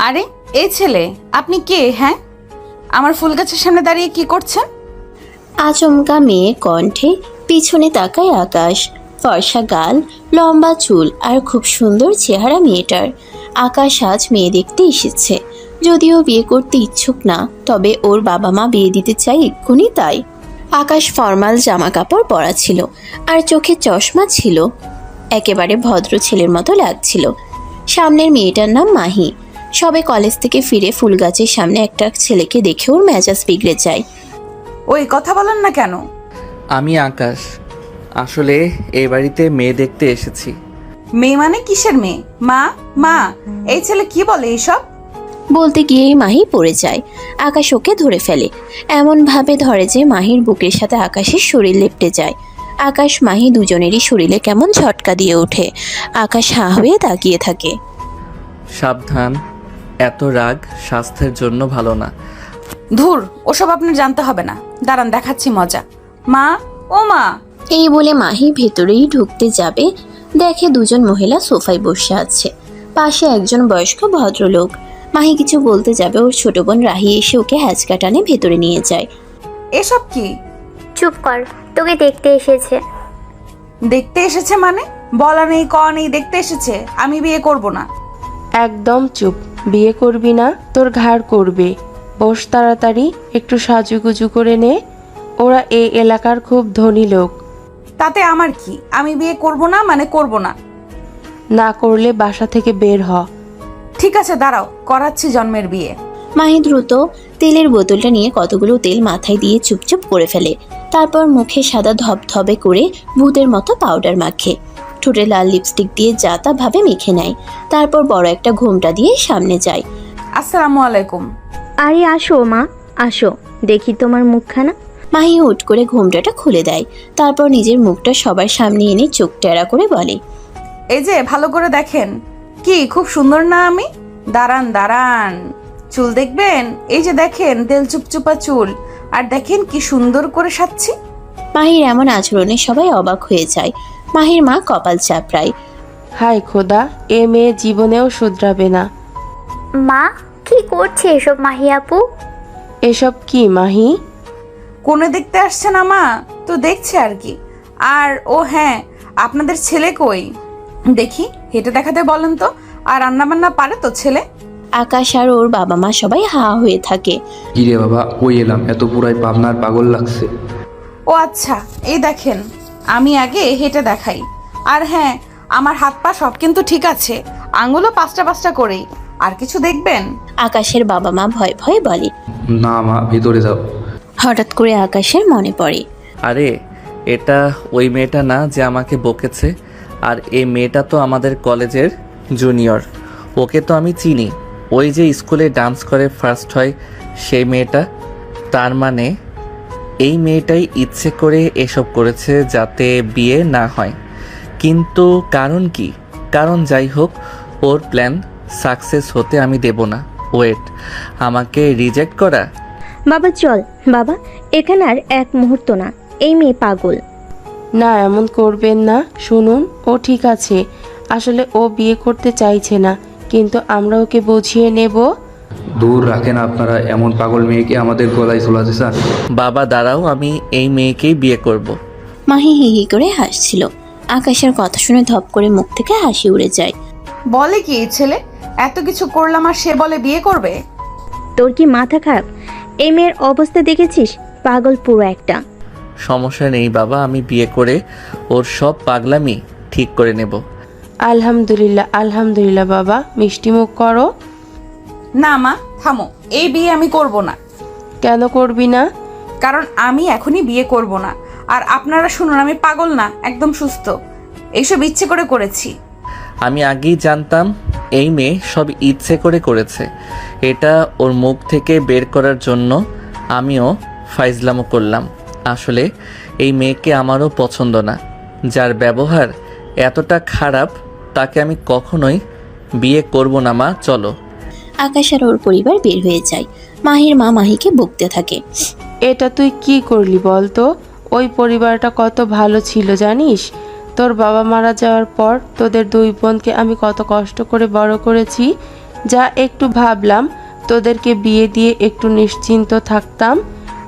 আরে এই ছেলে, আপনি কে? হ্যাঁ, আমার ফুল গাছের সামনে দাঁড়িয়ে কি করছেন? আচমকা মেয়ে কণ্ঠে পিছনে তাকায় আকাশ। ফর্সা গাল, লম্বা চুল আর খুব সুন্দর চেহারা মেয়েটার। আকাশ আজ মেয়ে দেখতে এসেছে। যদিও বিয়ে করতে ইচ্ছুক না, তবে ওর বাবা মা বিয়ে দিতে চায় এক্ষুনি তাই। আকাশ ফর্মাল জামা কাপড় পরা ছিল আর চোখে চশমা ছিল। একেবারে ভদ্র ছেলের মতো লাগছিল। সামনের মেয়েটার নাম মাহি। সবে কলেজ থেকে ফিরে ফুল গাছের সামনে একটা ছেলেকে দেখে ওর মেজাজ বিগড়ে যায়। ওই কথা বলেন না কেন? আমি আকাশ, আসলে এই বাড়িতে মেয়ে দেখতে এসেছি। মেয়ে মানে কিসের মেয়ে? মা মা, এই ছেলে কি বলে এইসব? বলতে গিয়েই মাহি পড়ে যায়। আকাশ ওকে ধরে ফেলে, এমন ভাবে ধরে যে মাহির বুকের সাথে আকাশের শরীর লেপ্টে যায়। আকাশ মাহি দুজনেরই শরীরে কেমন ঝটকা দিয়ে ওঠে। আকাশ হাঁ হয়ে তাকিয়ে থাকে। সাবধান, এত রাগ স্বাস্থ্যের জন্য ভালো না। ধুর, ওসব আপনার জানতে হবে না। দাঁড়ান, দেখাচ্ছি মজা। মা, ও মা। এই বলে মাহি ভেতরেই ঢুকতে যাবে, দেখে দুজন মহিলা সোফায় বসে আছে, পাশে একজন বয়স্ক ভদ্রলোক। মাহি কিছু বলতে যাবে, ওর ছোট বোন রাহি এসে ওকে হ্যাচকা টানে ভেতরে নিয়ে যায়। এসব কি? চুপ কর, তোকে দেখতে এসেছে। দেখতে এসেছে মানে? বলা নেই ক নেই, দেখতে এসেছে। আমি বিয়ে করব না। একদম চুপ। বিয়ে করবি না? তোর ঘাড় করবে। বস তাড়াতাড়ি, একটু সাজুগুজু করে নে। ওরা এই এলাকার খুব ধনী লোক। তাতে আমার কি? আমি বিয়ে করব না মানে করব না। না করলে বাসা থেকে বের হ। ঠিক আছে, দাঁড়াও, করাচ্ছি জন্মের বিয়ে। মাহি দ্রুত তেলের বোতলটা নিয়ে কতগুলো তেল মাথায় দিয়ে চুপচুপ করে ফেলে। তারপর মুখে সাদা ধবধবে করে ভূতের মতো পাউডার মাখে। ঠোঁটে লাল লিপস্টিক দিয়ে যা তা ভাবে মেখে নেয়। তারপর বড় একটা ঘোমটা দিয়ে সামনে যায়। আসসালামু আলাইকুম। আরে আসো মা, আসো, দেখি তোমার মুখখানা। মাহি হুট করে ঘোমটাটা খুলে দেয়। তারপর নিজের মুখটা সবার সামনে এনে চোখ টেরা করে বলে, এই যে ভালো করে দেখেন। কি খুব সুন্দর না আমি? দাঁড়ান দাঁড়ান, চুল দেখবেন? এই যে দেখেন, তেল চুপচুপা চুল। আর দেখেন কি সুন্দর করে সাজছি। মাহির এমন আচরণে সবাই অবাক হয়ে যায়। মাহির মা কপাল চাপড়ায়। হায় খোদা, এ মেয়ে জীবনেও শুধরাবে না। মা, কি করছে এসব মাহি আপু? এসব কি মাহি? কোনে দেখতে আসছে না মা? তো দেখছে আর কি। আর ও হ্যাঁ, আপনাদের ছেলে কই? দেখি, হেঁটে দেখাতে বলেন তো। আর রান্না বান্না পারে তো ছেলে? আকাশ আর ওর বাবা মা সবাই হাঁ হয়ে থাকে। কিরে বাবা, কই এলাম? এত পুরাই পাবনার পাগল লাগছে। ও আচ্ছা, এই দেখেন, আমি আগে হেঁটে দেখাই। আর হ্যাঁ, আমার হাত পা সব কিন্তু ঠিক আছে, আঙুলও পাঁচটা পাঁচটা করেই। আর কিছু দেখবেন? আকাশের বাবা মা ভয় ভয় বলে। না মা, ভিতরে যাও। হঠাৎ করে আকাশের মনে পড়ে, আরে এটা ওই মেয়েটা না যে আমাকে বকেছে? আর এই মেয়েটা তো আমাদের কলেজের জুনিয়র। ওকে তো আমি চিনি। ওই যে স্কুলে ডান্স করে ফার্স্ট হয়, সেই মেয়েটা। তার মানে এই মেয়েটাই ইচ্ছে করে এসব করেছে যাতে বিয়ে না হয়। কিন্তু কারণ কি? কারণ যাই হোক, ওর প্ল্যান সাকসেস হতে আমি দেব না। ওয়েট, আমাকে রিজেক্ট করা? বাবা চল, বাবা এখানে আর এক মুহূর্ত না, এই মেয়ে পাগল। না, এমন করবেন না। শুনুন, ও ঠিক আছে। আসলে ও বিয়ে করতে চাইছে না, কিন্তু আমরা ওকে বুঝিয়ে নেব। দূর রাখেন আপনারা, এমন পাগল মেয়েকে আমাদের গলায় ঝোলাতে চান? বাবা দাঁড়াও, আমি এই মেয়েকেই বিয়ে করব। মাহি হি হি করে হাসছিল। আকাশের কথা শুনে ধপ করে মুখ থেকে হাসি উড়ে যায়। বলে কি এই ছেলে? এত কিছু করলাম আর সে বলে বিয়ে করবে? তোর কি মাথা খারাপ? এই মেয়ের অবস্থা দেখেছিস? পাগল পুরো একটা। সমস্যা নেই বাবা, আমি বিয়ে করে ওর সব পাগলামি ঠিক করে নেব। আলহামদুলিল্লাহ, আলহামদুলিল্লাহ। বাবা মিষ্টি মুখ করো। না মা, থামো, এই বিয়ে আমি করব না। কেন করবি না? কারণ আমি এখনই বিয়ে করব না। আর আপনারা শুনুন, আমি পাগল না, একদম সুস্থ। এইসব ইচ্ছে করে করেছি। আমি আগেই জানতাম এই মেয়ে সব ইচ্ছে করে করেছে। এটা ওর মুখ থেকে বের করার জন্য আমিও ফাইজলামো করলাম। আসলে এই মেয়েকে আমারও পছন্দ না। যার ব্যবহার এতটা খারাপ তাকে আমি কখনোই বিয়ে করব না। মা চলো। আকাশ আর ওর পরিবার বের হয়ে যায়। মাহির মা মাহিকে বকতে থাকে। এটা তুই কি করলি বল তো? ওই পরিবারটা কত ভালো ছিল জানিস? তোর বাবা মারা যাওয়ার পর তোদের দুই বোনকে আমি কত কষ্ট করে বড় করেছি। যা একটু ভাবলাম তোদেরকে বিয়ে দিয়ে একটু নিশ্চিন্ত থাকতাম,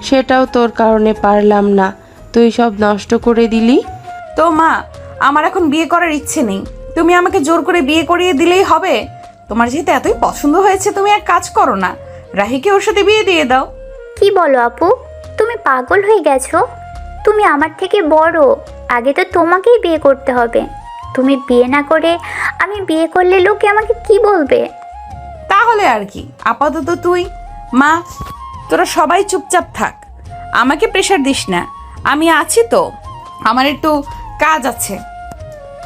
সেটাও তোর কারণে পারলাম না, তুই সব নষ্ট করে দিলি। তো মা, আমার এখন বিয়ে করার ইচ্ছে নেই, তুমি আমাকে জোর করে বিয়ে করিয়ে দিলেই হবে? তোমার যেহেতু এতই পছন্দ হয়েছে, তুমি এক কাজ করো না, রাহিকে ওর সাথে বিয়ে দিয়ে দাও। কি বলো আপু, তুমি পাগল হয়ে গেছো? তুমি আমার থেকে বড়, আগে তো তোমাকেই বিয়ে করতে হবে। তুমি বিয়ে না করে আমি বিয়ে করলে লোকে আমাকে কি বলবে? তাহলে আর কি, আপাতত তুই মা, তোরা সবাই চুপচাপ থাক, আমাকে প্রেশার দিস না, আমি আছি তো। আমার একটু কাজ আছে,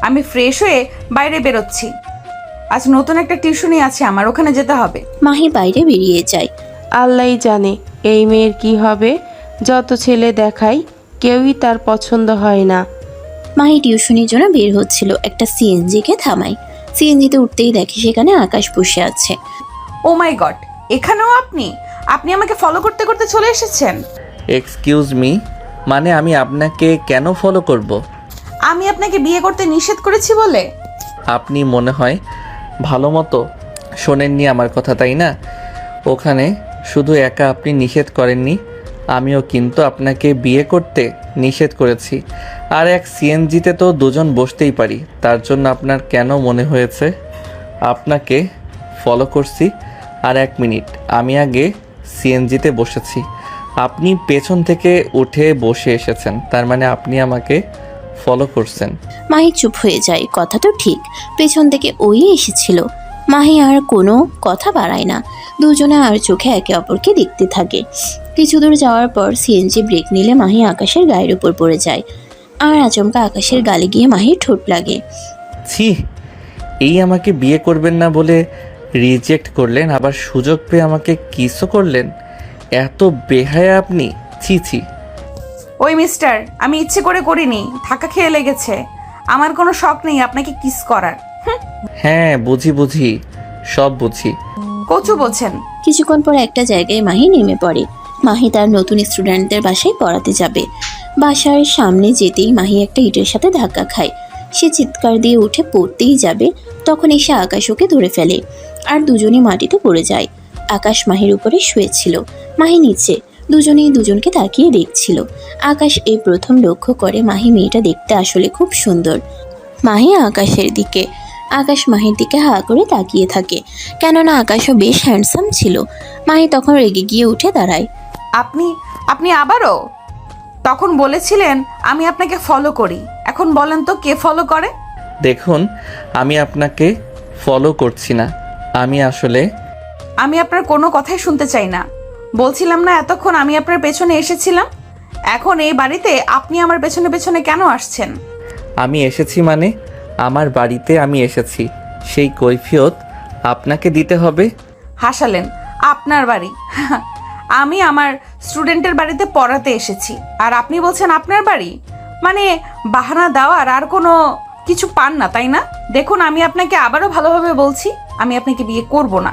আমি ফ্রেশ হয়ে বাইরে বেরোচ্ছি। আজ নতুন একটা টিউশনি আছে আমার, ওখানে যেতে হবে। মাহি বাইরে বেরিয়ে যায়। আল্লাহই জানে এই মেয়ের কি হবে, যত ছেলে দেখাই কেউই তার পছন্দ হয় না। মাহি টিউশনির জন্য বের হচ্ছিল, একটা সিএনজিকে থামায়। সিএনজিতে উঠতেই দেখে সেখানে আকাশ বসে আছে। ও মাই গড, এখানেও আপনি? আপনি আমাকে ফলো করতে করতে চলে এসেছেন? এক্সকিউজ মি, মানে আমি আপনাকে কেন ফলো করব? আমি আপনাকে বিয়ে করতে নিষেধ করেছি বলে? আপনি মনে হয় ভালো মতো শোনেননি আমার কথা, তাই না? ওখানে শুধু একা আপনি নিষেধ করেননি, আমিও কিন্তু আপনাকে বিয়ে করতে নিষেধ করেছি। আর এক সিএনজিতে তো দুজন বসতেই পারি, তার জন্য আপনার কেন মনে হয়েছে আপনাকে ফলো করছি? আর এক মিনিট, আমি আগে সিএনজিতে বসেছি, আপনি পেছন থেকে উঠে বসে এসেছেন, তার মানে আপনি আমাকে ফলো করছেন। মাহি চুপ হয়ে যায়। কথা তো ঠিক, পেছন থেকে ওই এসেছিল। মাহি আর কোনো কথা বাড়ায় না, দুজনে আর চোখে একে অপরকে দেখতে থাকে। কিছু দূর যাওয়ার পর সিএনজি ব্রেক নিলে মাহি আকাশের গায়ের উপর পড়ে যায়, আর আচমকা আকাশের গালে গিয়ে মাহির ঠোঁট লাগে। ছি, এই আমাকে বিয়ে করবেন না বলে রিজেক্ট করলেন, আবার সুযোগ পেয়ে আমাকে কিসও করলেন, এত বেহায়া আপনি! ছি ছি। ওই মিস্টার, আমি ইচ্ছে করে করিনি, ধাক্কা খেয়ে লেগেছে। আমার কোনো শখ নেই আপনাকে কিস করার। হ্যাঁ বুঝি, সব বুঝি। কচু বোঝেন। কিছুক্ষণ পর একটা জায়গায় মাহি নেমে পড়ে। মাহি তার নতুন স্টুডেন্টদের বাসায় পড়াতে যাবে। বাসার সামনে যেতেই মাহি একটা ইটের সাথে ধাক্কা খায়। সে চিৎকার দিয়ে উঠে পড়তেই যাবে, তখন এসে আকাশ ওকে ধরে ফেলে, আর দুজনে মাটিতে পড়ে যায়। আকাশ মাহির উপরে শুয়েছিল, মাহি নিচে। দুজনেই দুজনকে তাকিয়ে দেখছিল। আকাশ এই প্রথম লক্ষ্য করে মাহি মেয়েটা দেখতে আসলে খুব সুন্দর। মাহি আকাশের দিকে, আকাশ মাহির দিকে হা করে তাকিয়ে থাকে, কেননা আকাশও বেশ হ্যান্ডসাম ছিল। মাহি তখন রেগে গিয়ে উঠে দাঁড়ায়। আপনি আবারও? তখন বলেছিলেন আমি আপনাকে ফলো করি, এখন বলেন তো কে ফলো করে? দেখুন, আমি আপনাকে ফলো করছি না, আমি আপনার কোনো কথাই শুনতে চাই না। বলছিলাম না এতক্ষণ আমি আপনার পেছনে এসেছিলাম, এখন এই বাড়িতে আপনি আমার পেছনে পেছনে কেন আসছেন? আমি এসেছি মানে আমার বাড়িতে আমি এসেছি, সেই কৈফিয়ত আপনাকে দিতে হবে। হাসালেন, আপনার বাড়ি? আমি আমার স্টুডেন্টের বাড়িতে পড়াতে এসেছি, আর আপনি বলছেন আপনার বাড়ি? মানে বাহানা দেওয়ার আর কোনো কিছু পান না, তাই না? দেখুন, আমি আপনাকে আবারও ভালোভাবে বলছি, আমি আপনাকে বিয়ে করব না।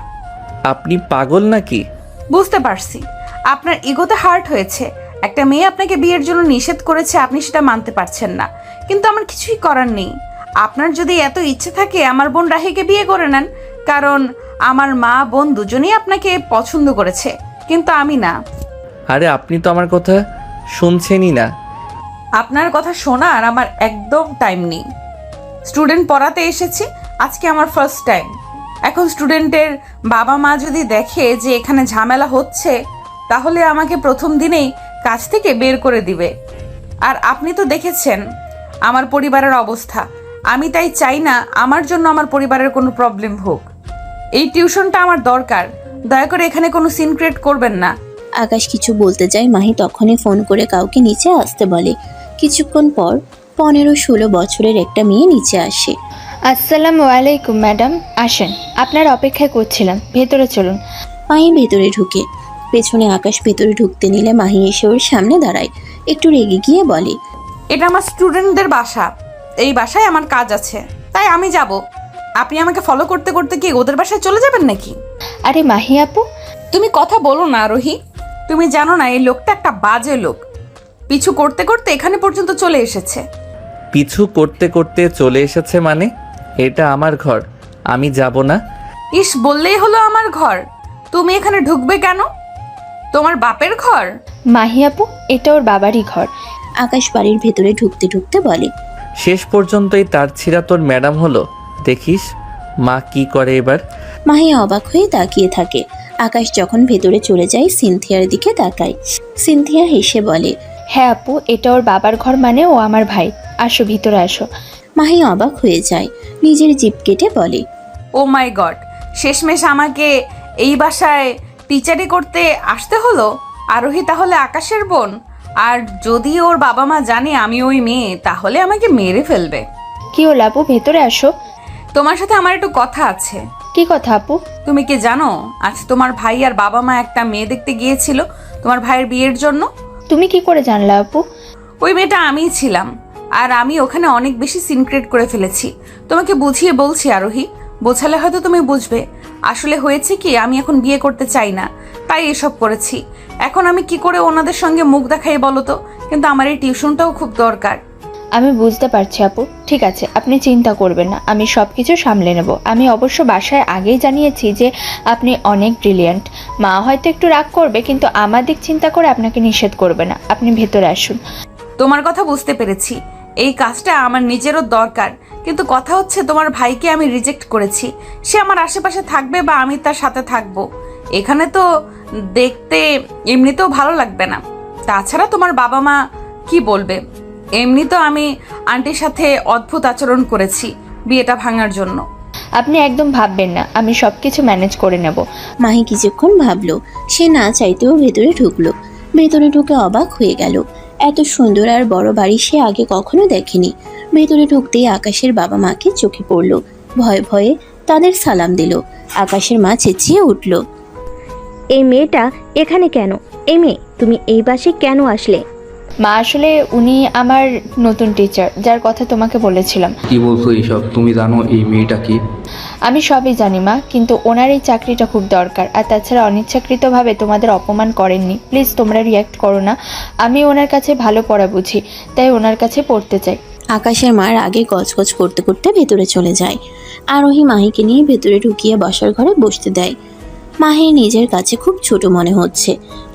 আপনি পাগল নাকি? বুঝতে পারছি, আপনার ইগোতে হার্ট হয়েছে। একটা মেয়ে আপনাকে বিয়ের জন্য নিষেধ করেছে, আপনি সেটা মানতে পারছেন না, কিন্তু আমার কিছুই করার নেই। আপনার যদি এত ইচ্ছে থাকে আমার বোন রাহিকে বিয়ে করে নেন, কারণ আমার মা বোন দুজনেই আপনাকে পছন্দ করেছে, কিন্তু আমি না। আরে আপনি তো আমার কথা শুনছেনই না। আপনার কথা শোনার আমার একদম টাইম নেই। স্টুডেন্ট পড়াতে এসেছি, আজকে আমার ফার্স্ট টাইম। এখন স্টুডেন্টের বাবা মা যদি দেখে যে এখানে ঝামেলা হচ্ছে, তাহলে আমাকে প্রথম দিনেই কাজ থেকে বের করে দিবে। আর আপনি তো দেখেছেন আমার পরিবারের অবস্থা, আমি তাই চাই না আমার জন্য আমার পরিবারের কোনো প্রবলেম হোক। এই টিউশনটা আমার দরকার, দয়া করে এখানে কোনো সিন ক্রিয়েট করবেন না। আকাশ কিছু বলতে যায়, মাহি তখনই ফোন করে কাউকে নিচে আসতে বলে। কিছুক্ষণ পর 15-16 বছরের একটা মেয়ে নিচে আসে। আসসালামু আলাইকুম ম্যাডাম, আসেন, আপনার অপেক্ষায় করছিলাম, ভেতরে চলুন। মাহি ভেতরে ঢুকে, পেছনে আকাশ ভেতরে ঢুকতে নিলে মাহি এসে ওর সামনে দাঁড়ায়। একটু রেগে গিয়ে বলে, এটা আমার স্টুডেন্টদের বাসা, এই বাসায় আমার কাজ আছে, তাই আমি যাব। আপনি আমাকে ফলো করতে করতে কি ওদের বাসায় চলে যাবেন নাকি? আরে মাহি আপু, তুমি কথা বলো না রোহি, তুমি জানো না এই লোকটা একটা বাজে লোক, পিছু করতে করতে এখানে পর্যন্ত চলে এসেছে। পিছু করতে করতে চলে এসেছে মানে? এটা আমার ঘর, আমি যাব না। ইস, বললেই হলো আমার ঘর। তুমি এখানে ঢুকবে কেন? তোমার বাপের ঘর? মাহি আপু, এটা ওর বাবারই ঘর। আকাশ বাড়ির ভেতরে ঢুকতে ঢুকতে বলে। শেষ পর্যন্তই তার ছিঁড়া তোর ম্যাডাম হলো। দেখিস মা কি করে এবার। মাহি অবাক হয়ে তাকিয়ে থাকে। আকাশ যখন ভেতরে চলে যায় সিনথিয়ার দিকে তাকায়। সিনথিয়া হেসে বলে। হ্যাঁ আপু, এটা ওর বাবার ঘর মানে ও আমার ভাই। আসো ভিতরে আসো। মাহি অবাক হয়ে যায়, নিজের জিভ কেটে বলে। ও মাই গড, শেষমেশ আমাকে এই বাসায় টিচারি করতে আসতে হলো। আরোহী তাহলে আকাশের বোন? আর যদি ওর বাবা মা জানে আমি ওই মেয়ে, তাহলে আমাকে মেরে ফেলবে। কি হলো আপু, ভেতরে আসো। তোমার সাথে আমার একটু কথা আছে। কি কথা আপু? তুমি কি জানো আজ তোমার ভাই আর বাবা মা একটা মেয়ে দেখতে গিয়েছিল তোমার ভাইয়ের বিয়ের জন্য? তুমি কি করে জানলা আপু? ওই মেয়েটা আমিই ছিলাম, আর আমি ওখানে অনেক বেশি সিনক্রেট করে ফেলেছি। তোমাকে বুঝিয়ে বলছি আরোহী, বোঝালে হয়তো তুমি বুঝবে। আসলে হয়েছে কি, আমি এখন বিয়ে করতে চাই না, তাই এসব করেছি। এখন আমি কি করে ওনাদের সঙ্গে মুখ দেখাই বলো তো? কিন্তু আমার এই টিউশনটাও খুব দরকার। আমি বুঝতে পারছি আপু, ঠিক আছে, আপনি চিন্তা করবেন না, আমি সব কিছু সামলে নেব। আমি অবশ্য বাসায় আগেই জানিয়েছি যে আপনি অনেক ব্রিলিয়ান্ট। মা হয়তো একটু রাগ করবে, কিন্তু আমার দিক চিন্তা করে আপনাকে নিষেধ করবে না। আপনি ভেতরে আসুন। তোমার কথা বুঝতে পেরেছি, এই কাজটা আমার নিজেরও দরকার, কিন্তু কথা হচ্ছে তোমার ভাইকে আমি রিজেক্ট করেছি। সে আমার আশেপাশে থাকবে বা আমি তার সাথে থাকবো, এখানে তো দেখতে এমনিতেও ভালো লাগবে না। তাছাড়া তোমার বাবা মা কি বলবে? এমনি তো আমি আন্টির সাথে অদ্ভুত আচরণ করেছি বিয়েটা ভাঙার জন্য। আপনি একদম ভাববেন না, আমি সব কিছু ম্যানেজ করে নেব। মাহি কিছুক্ষণ ভাবলো, সে না চাইতেও ভেতরে ঢুকলো। ভেতরে ঢুকে অবাক হয়ে গেল। এত সুন্দর আর বড় বাড়ি সে আগে কখনো দেখেনি। ভেতরে ঢুকতেই আকাশের বাবা মাকে চোখে পড়ল। ভয়ে ভয়ে তাদের সালাম দিল। আকাশের মা চেঁচিয়ে উঠল। এই মেয়েটা এখানে কেন? এই মেয়ে, তুমি এই বাসে কেন আসলে? মা, আসলে উনি আমার নতুন টিচার, যার কথা তোমাকে বলেছিলাম। কি বলছো এইসব? তুমি জানো এই মেয়েটা কি? আমি সবই জানি মা, কিন্তু ওনার এই চাকরিটা খুব দরকার। আর তাছাড়া অনিচ্ছাকৃতভাবে তোমাদের অপমান করেননি, প্লিজ তোমরা রিয়্যাক্ট করো না। আমি ওনার কাছে ভালো পড়া বুঝি, তাই ওনার কাছে পড়তে চাই। আকাশের মার আগে গজগজ করতে করতে ভেতরে চলে যায়। আরোহী মাহিকে নিয়ে ভেতরে ঢুকিয়ে বসার ঘরে বসতে দেয়। মাহির নিজের কাছে খুব ছোট মনে হচ্ছে।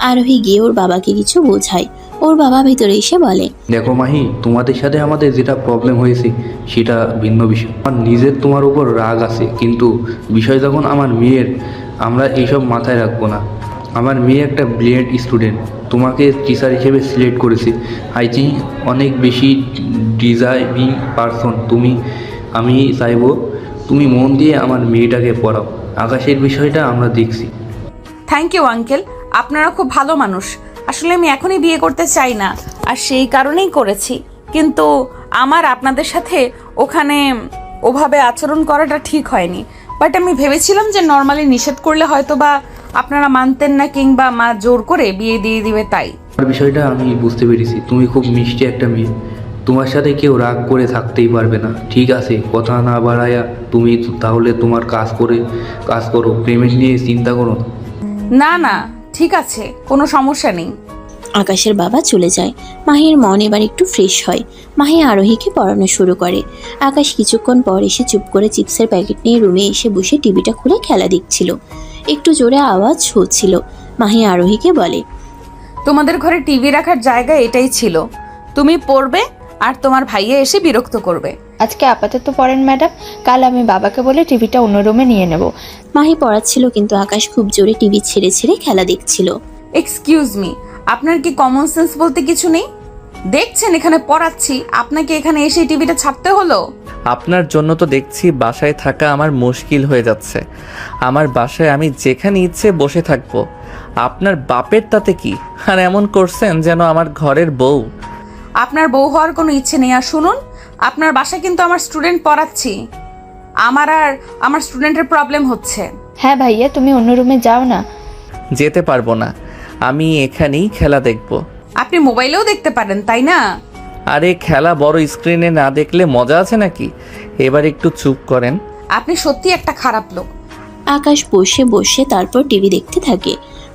আরোহী গিয়ে ওর বাবাকে কিছু বোঝায়। ওর বাবা ভেতরে এসে বলে। দেখো মাহি, তোমাদের সাথে আমাদের যেটা প্রবলেম হয়েছে সেটা ভিন্ন বিষয়। আমার নিজের তোমার উপর রাগ আছে, কিন্তু বিষয় যখন আমার মেয়ের, আমরা এইসব মাথায় রাখবো না। আমার মেয়ে একটা ব্রিলিয়েন্ট স্টুডেন্ট, তোমাকে টিচার হিসেবে সিলেক্ট করেছে। আই থিঙ্ক অনেক বেশি ডিজার্ভিং পারসন তুমি। আমি চাইবো তুমি মন দিয়ে আমার মেয়েটাকে পড়াও। আকাশের বিষয়টা আমরা দেখছি। থ্যাংক ইউ আঙ্কেল, আপনারা খুব ভালো মানুষ। আসলে আমি এখনই বিয়ে করতে চাই না, আর সেই কারণেই করেছি। কিন্তু আমার আপনাদের সাথে ওখানে ওভাবে আচরণ করাটা ঠিক হয়নি। বাট আমি ভেবেছিলাম যে নর্মালি নিষেধ করলে হয়তো বা আপনারা মানতেন না, কিংবা মা জোর করে বিয়ে দিয়ে দিবে, তাই। আমার বিষয়টা আমি বুঝতে পেরেছি। তুমি খুব মিষ্টি একটা মেয়ে, তোমার সাথে কেউ রাগ করে থাকতেই পারবে না। ঠিক আছে, কথা না বাড়ায়া তুমি তাহলে তোমার কাজ করো, পেমেন্ট নিয়ে চিন্তা করো না। না না, ঠিক আছে, কোনো সমস্যা নেই। আকাশের বাবা চলে যায়। মাহির মন এবার একটু ফ্রেশ হয়। মাহি আরোহীকে পড়ানো শুরু করে। আকাশ কিছুক্ষণ পর এসে চুপ করে চিপসের প্যাকেট নিয়ে রুমে এসে বসে টিভিটা খুলে খেলা দেখছিল। একটু জোরে আওয়াজ হচ্ছিল। মাহি আরোহীকে বলে। তোমাদের ঘরে টিভি রাখার জায়গা এটাই ছিল, তুমি পড়বে আর তোমার ভাইয়া এসে বিরক্ত করবে। আজকে আপাতত পড়েন ম্যাডাম, কাল আমি বাবাকে বলে টিভিটা অন্য রুমে নিয়ে নেব। মাহি পড়াচ্ছিল, কিন্তু আকাশ খুব জোরে টিভি ছেড়ে ছেড়ে খেলা দেখছিল। এক্সকিউজ মি, আপনার কি কমন সেন্স বলতে কিছু নেই? দেখছেন এখানে পড়াচ্ছি, আপনাকে এখানে এসে টিভিটা ছাড়তে হলো? আপনার জন্য তো দেখছি বাসায় থাকা আমার মুশকিল হয়ে যাচ্ছে। আমার বাসায় আমি যেখানে ইচ্ছে বসে থাকবো, আপনার বাপের তাতে কি? আর এমন করছেন যেন আমার ঘরের বউ। আপনার বউ হওয়ার কোনো ইচ্ছে নেই। আর শুনুন, আপনার বাসায় কিন্তু আমার স্টুডেন্ট পড়াচ্ছি, আমার স্টুডেন্টের প্রবলেম হচ্ছে। হ্যাঁ ভাইয়া, তুমি অন্য রুমে যাও না। যেতে পারবো না, আমি এখানেই খেলা দেখব। আপনি মোবাইলেও দেখতে পারেন, তাই না? আরে খেলা বড় স্ক্রিনে না দেখলে মজা আছে নাকি? এবার একটু চুপ করেন। আপনি সত্যি একটা খারাপ লোক। আকাশ বসে বসে তারপর টিভি দেখতে থাকে।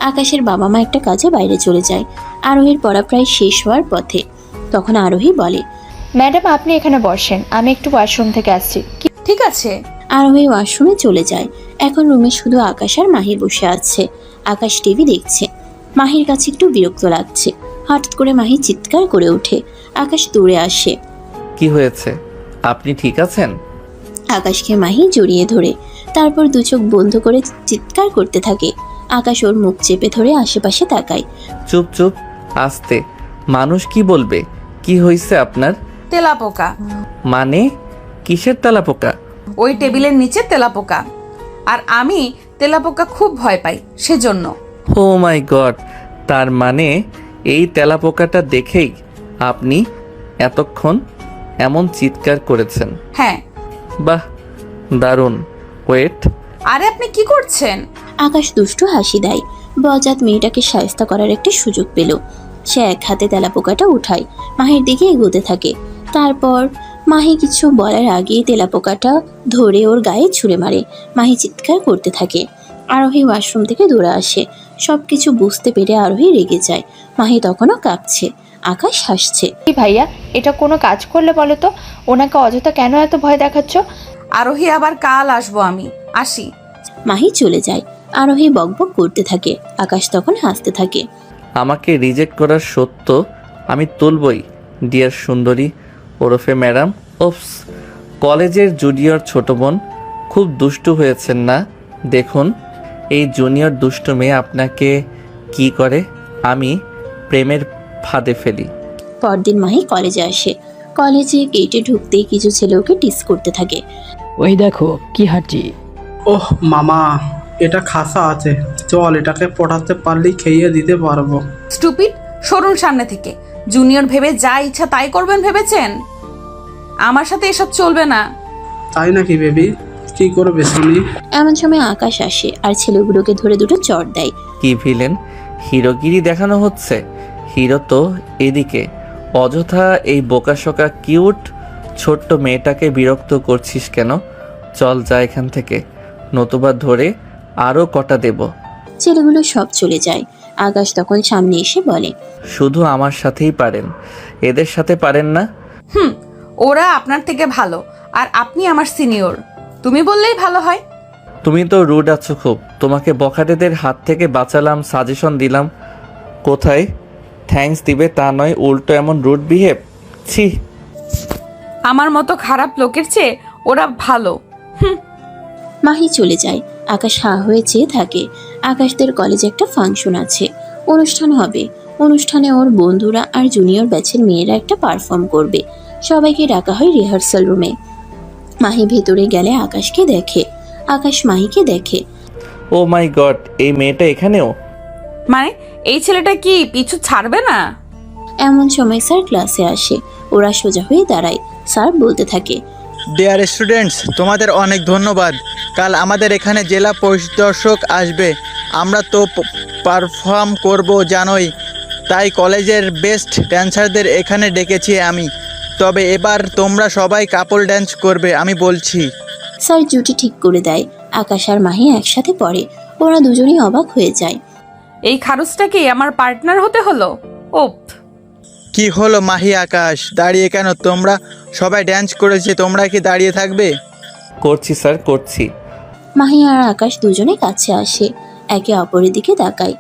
আকাশের বাবা মা একটা কাজে বাইরে চলে যায়। আরোহীর পড়া প্রায় শেষ হওয়ার পথে। তখন আরোহী বলে। ম্যাডাম, আপনি এখানে বসেন, আমি একটু ওয়াশরুম থেকে আসছি। ঠিক আছে। আরোহী ওয়াশরুমে চলে যায়। এখন রুমে শুধু আকাশ আর মাহি বসে আছে। আকাশ টিভি দেখছে। মাহির কাছে একটু বিরক্ত লাগছে। হঠাৎ করে মাহি চিৎকার করে ওঠে। আকাশ দৌড়ে আসে। কি হয়েছে? আপনি ঠিক আছেন? আকাশকে মাহি জড়িয়ে ধরে, তারপর দু চোখ বন্ধ করে চিৎকার করতে থাকে। আকাশ ওর মুখ চেপে ধরে আশেপাশে তাকায়। চুপ চুপ, আস্তে। মানুষ কি বলবে? কি হয়েছে আপনার? তেলাপোকা। মানে কিসের তেলাপোকা? ওই টেবিলের নিচে তেলাপোকা। আর আমি তেলাপোকা খুব ভয় পাই, সেজন্য। ও মাই গড, তার মানে এই তেলাপোকাটা দেখেই আপনি এতক্ষণ এমন চিৎকার করেছেন? হ্যাঁ। বাহ, দারুণ। ওয়েট। আরে আপনি কি করছেন? আকাশ দুষ্টু হাসি দেয়। বজাত মেয়েটাকে শায়েস্তা করার একটা সুযোগ পেল। সে এক হাতে তেলাপোকাটা উঠায়, মাহির দিকে এগোতে থাকে। তারপর মাহি কিছু বলার আগেই তেলাপোকাটা ধরে ওর গায়ে ছুঁড়ে মারে। মাহি চিৎকার করতে থাকে। আরোহী ওয়াশরুম থেকে দৌড়ে আসে। সবকিছু বুঝতে পেরে আরোহী রেগে যায়। মাহি তখনও কাঁপছে। আকাশ হাসছে। কি ভাইয়া, এটা কোনো কাজ করলে বলো তো? ওনাকে অযথা কেন এত ভয় দেখাচ্ছ? আরোহী, আবার কাল আসবো আমি। আসি। মাহি চলে যায়। আরোহী বকবক করতে থাকে। আকাশ তখন হাসতে থাকে। আমাকে রিজেক্ট করার সত্য আমি তুলবই, ডিয়ার সুন্দরী ওরফে ম্যাডাম। ওপস, কলেজের জুনিয়র ছোট বোন, খুব দুষ্টু হয়েছেন না? দেখুন এই জুনিয়র দুষ্টু মেয়ে আপনাকে কি করে, আমি প্রেমের ফাঁদে ফেলি। পরদিন মাহি কলেজে আসে। কলেজে গেটে ঢুকতেই কিছু ছেলে ওকে টিস করতে থাকে। ওই দেখো কি হাঁটি। ওহ মামা, এটা খাসা আছে, চল এটাকে পটাতে পারলেই খেয়ে দিতে পারবো। স্টুপিড, সরুন সামনে থেকে। জুনিয়র ভেবে যা ইচ্ছা তাই করবেন ভেবেছেন? আমার সাথে এসব চলবে না। তাই নাকি বেবি? কি করবে শুনি? এমন সময় আকাশ আসে আর ছেলেগুলোকে ধরে দুটো চড় দেয়। কি ভিলেন, হিরোগিরি দেখানো হচ্ছে? হিরো তো এদিকে। অযথা এই বোকাশোকা কিউট ছোট্ট মেয়েটাকে বিরক্ত করছিস কেন? চল যা এখান থেকে, নতুবা ধরে আরও কটা দেব। ছেলেগুলো সব চলে যায়। আকাশ তখন সামনে এসে বলে, শুধু আমার সাথেই পারেন, এদের সাথে পারেন না? ওরা আপনার থেকে ভালো, আর আপনি আমার সিনিয়র। তুমি বললেই ভালো হয়। তুমি তো রুড আছো খুব। তোমাকে বখাটেদের হাত থেকে বাঁচালাম, সাজেশন দিলাম। কোথায় থ্যাঙ্কস দিবে তা নয়, উল্টো এমন রুড বিহেভ। ছি। আমার মতো খারাপ লোকের চেয়ে ওরা ভালো। মাহি চলে যায়। আকাশ হা হয়ে চেয়ে থাকে। আকাশদের কলেজে একটা ফাংশন আছে, অনুষ্ঠান হবে। অনুষ্ঠানে ওর বন্ধুরা আর জুনিয়র ব্যাচের মেয়েরা একটা পারফর্ম করবে। সবাইকে ডাকা হয় রিহার্সাল রুমে। মাহি ভেতরে গেলে আকাশকে দেখে। আকাশ মাহিকে দেখে। ও মাই গড, এই মেয়েটা এখানেও? মানে এই ছেলেটা কি পিছু ছাড়বে না? এমন সময় স্যার ক্লাসে আসে। ওরা সোজা হয়ে দাঁড়ায়। স্যার বলতে থাকে, ডিয়ার স্টুডেন্টস, তোমাদের অনেক ধন্যবাদ। কাল আমাদের এখানে জেলা পরিদর্শক আসবে। আমরা তো পারফর্ম করব জানোই, তাই কলেজের বেস্ট ড্যান্সারদের এখানে ডেকেছি আমি। তবে এবার তোমরা সবাই কাপল ড্যান্স করবে, আমি বলছি। স্যার জুটি ঠিক করে দেয়। আকাশ আর মাহি একসাথে পড়ে। ওরা দুজনেই অবাক হয়ে যায়। এই খারুসটাকে আমার পার্টনার হতে হলো? ওপ। কি হলো মাহি, আকাশ, দাঁড়িয়ে কেন? তোমরা সবাই ড্যান্স করেছে, তোমরা কি দাঁড়িয়ে থাকবে? করছি স্যার, করছি। মাহি আর আকাশ দুজনে কাছে আসে। একে অপরের দিকে তাকায়।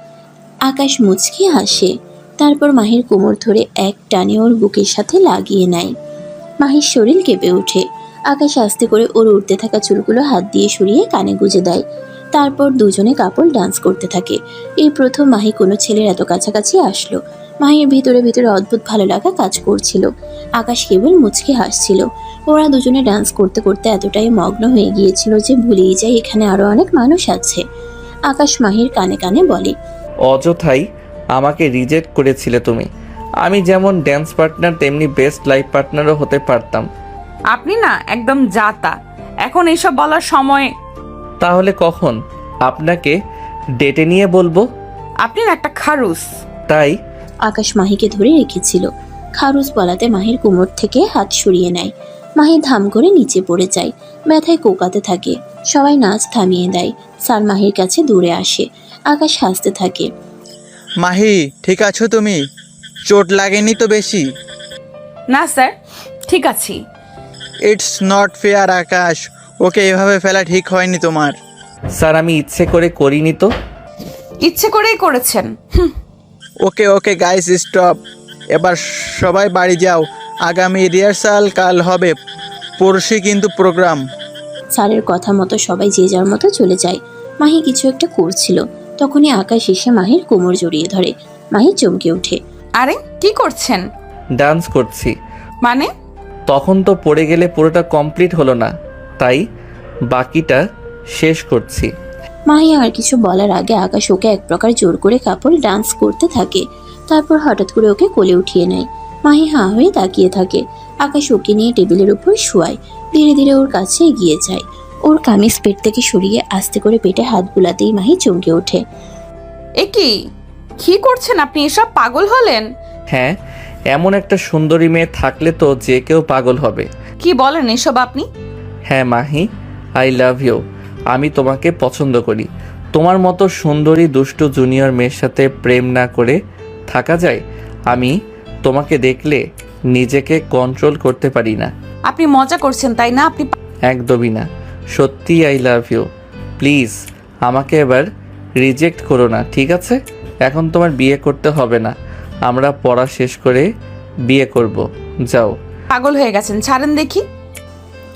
আকাশ মুচকি হাসে। তারপর মাহির কোমর ধরে এক টানে ওর বুকের সাথে লাগিয়ে নেয়। মাহির শরীর কেঁপে ওঠে। আকাশ আস্তে করে ওর উঠতে থাকা চুলগুলো হাত দিয়ে সরিয়ে কানে গুজে দেয়। তারপর দুজনে কাপল ডান্স করতে থাকে। এই প্রথম মাহি কোনো ছেলের এত কাছাকাছি আসলো। মাহির ভিতরে ভিতরে অদ্ভুত ভালো লাগা কাজ করছিল। আকাশ কেবল মুচকি হাসছিল। ওরা দুজনে ডান্স করতে করতে এতটাই মগ্ন হয়ে গিয়েছিল যে ভুলেই যায় এখানে আরো অনেক মানুষ আছে। আকাশ মাহির কানে কানে বলে, অযথাই আমাকে রিজেক্ট করেছিলে তুমি। আমি যেমন ড্যান্স পার্টনার তেমনি বেস্ট লাইফ পার্টনারও হতে পারতাম। আপনি না একদম জাতা। এখন এইসব বলার সময়। তাহলে কখন আপনাকে ডেটে নিয়ে বলবো? আপনি না একটা খারুস। তাই আকাশ মাহিকে ধরে রেখেছিল। খারুস বলাতে মাহির কোমর থেকে হাত সরিয়ে নেয়। মাহি ধাম করে নিচে পড়ে যায়। ব্যথায় কোকাতে থাকে। সবাই নাচ থামিয়ে দেয়। স্যার মাহির কাছে দূরে আসে। আকাশ হাসতে থাকে। মাহি, ঠিক আছো তুমি? চোট লাগেনি তো বেশি? না স্যার, ঠিক আছি। ইটস নট ফেয়ার আকাশ, ওকে এভাবে ফেলা ঠিক হয়নি তোমার। স্যার আমি ইচ্ছে করে করিনি তো। ইচ্ছে করেই করেছেন। ওকে ওকে গাইস স্টপ, এবার সবাই বাড়ি যাও। আগামী রিহার্সাল কাল হবে, পরশু কিন্তু প্রোগ্রাম। স্যারের কথা মতো সবাই যে যার মতো চলে যায়। মাহি কিছু একটা করছিল, তখনই আকাশ এসে মাহির কোমর জড়িয়ে ধরে। মাহি চমকে ওঠে। আরে কি করছেন? ডান্স করছি। মানে? তখন তো পড়ে গেলে পুরোটা কমপ্লিট হলো না, তাই বাকিটা শেষ করছি। মাহি আর কিছু বলার আগে আকাশ ওকে এক প্রকার জোর করে কাপড় ডান্স করতে থাকে। তারপর হঠাৎ করে ওকে কোলে উঠিয়ে নেয়। মাহি হাঁ হয়ে তাকিয়ে থাকে। আকাশ ওকে নিয়ে টেবিলের উপর শোয়ায়। ধীরে ধীরে ওর কাছে এগিয়ে যায়। ওর কামিজ পেট থেকে সরিয়ে আস্তে করে পেটে হাত বুলাতেই মাহি চমকে ওঠে। এ কি করছেন আপনি? এসব পাগল হলেন? হ্যাঁ, এমন একটা সুন্দরী মেয়ে থাকলে তো যে কেউ পাগল হবে। কি বলেন এসব আপনি? হ্যাঁ মাহি, আই লাভ ইউ। আমি তোমাকে পছন্দ করি। তোমার মতো সুন্দরী দুষ্টু জুনিয়র মেয়ের সাথে প্রেম না করে থাকা যায়? আমি তোমাকে দেখলে নিজেকে কন্ট্রোল করতে পারি না। আপনি মজা করছেন তাই না? আপনি একদমই না, সত্যি আই লাভ ইউ। প্লিজ আমাকে এবার রিজেক্ট করো না, ঠিক আছে? এখন তোমার বিয়ে করতে হবে না, আমরা পড়া শেষ করে বিয়ে করব। যাও। পাগল হয়ে গেছেন, ছাড়েন দেখি।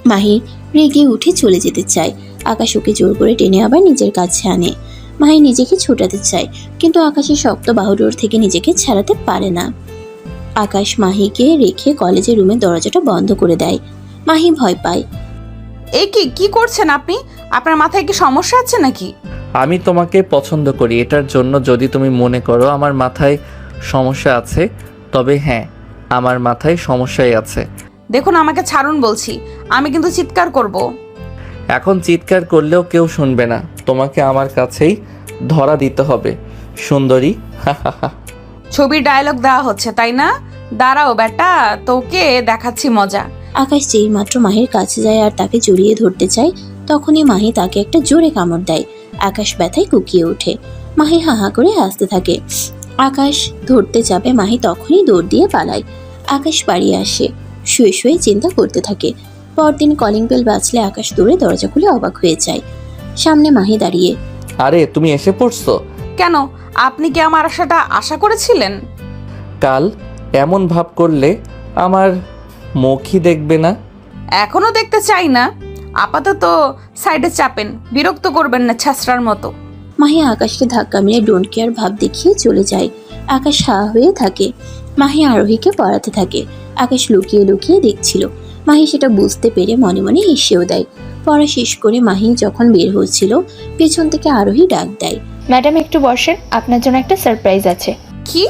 মাহি রেগে উঠে চলে যেতে চায়। আকাশ ওকে জোর করে টেনে আবার নিজের কাছে আনে। মাহি নিজেকে ছোটাতে চায়, কিন্তু আকাশের শক্ত বাহুডোর থেকে নিজেকে ছাড়াতে পারে না। আকাশ মাহিকে রেখে কলেজের রুমের দরজাটা বন্ধ করে দেয়। মাহি ভয় পায়। এ কি করছেন আপনি? আপনার মাথায় কি সমস্যা আছে নাকি? আমি তোমাকে পছন্দ করি, এটার জন্য যদি তুমি মনে করো আমার মাথায় সমস্যা আছে, তবে হ্যাঁ, আমার মাথায় সমস্যাই আছে। দেখুন আমাকে ছাড়ুন বলছি, আমি কিন্তু চিৎকার করব। এখন চিৎকার করলেও কেউ শুনবে না, তোমাকে আমার কাছেই ধরা দিতে হবে সুন্দরী। ছবির ডায়লগ দেওয়া হচ্ছে তাই না? দাঁড়াও বেটা, তোকে দেখাচ্ছি মজা। আকাশ যেই মাত্র মাহির কাছে যায় আর তাকে জড়িয়ে ধরতে চায়, তখনই মাহি তাকে একটা জোরে কামড় দেয়। আকাশ ব্যথায় কুকিয়ে ওঠে। মাহি হাহা করে হাসতে থাকে। আকাশ ধরতে যাবে, মাহি তখনই দৌড় দিয়ে পালায়। আকাশ বাড়ি আসে, শুয়ে শুয়ে চিন্তা করতে থাকে। পরদিন কলিং বেল বাজলে আকাশ দৌড়ে দরজা খুলে অবাক হয়ে যায়। সামনে মাহি দাঁড়িয়ে। আরে তুমি এসে পড়ছো? কেন, আপনি কি আমার আশাটা আশা করেছিলেন? কাল এমন ভাব করলে আমার মুখই দেখবে না। এখনো দেখতে চাই না, আপাতত সাইডে চাপেন, বিরক্ত করবেন না ছ্যাঁচড়ার মতো। মাহি আকাশকে ধাক্কা মেরে ডোন্ট কেয়ার ভাব দেখিয়ে চলে যায়। আকাশ হা হয়ে থাকে। মাহি আরোহীকে পড়াতে থাকে। আকাশ লুকিয়ে লুকিয়ে দেখছিল। মাহি সেটা বুঝতে পেরে মনে মনে হেসেও দেয়। পড়া শেষ করে মাহি যখন বের হচ্ছিল, পেছন থেকে আরোহী ডাক দেয়। ম্যাডাম একটু বসেন, আপনার জন্য একটা সারপ্রাইজ আছে। কি?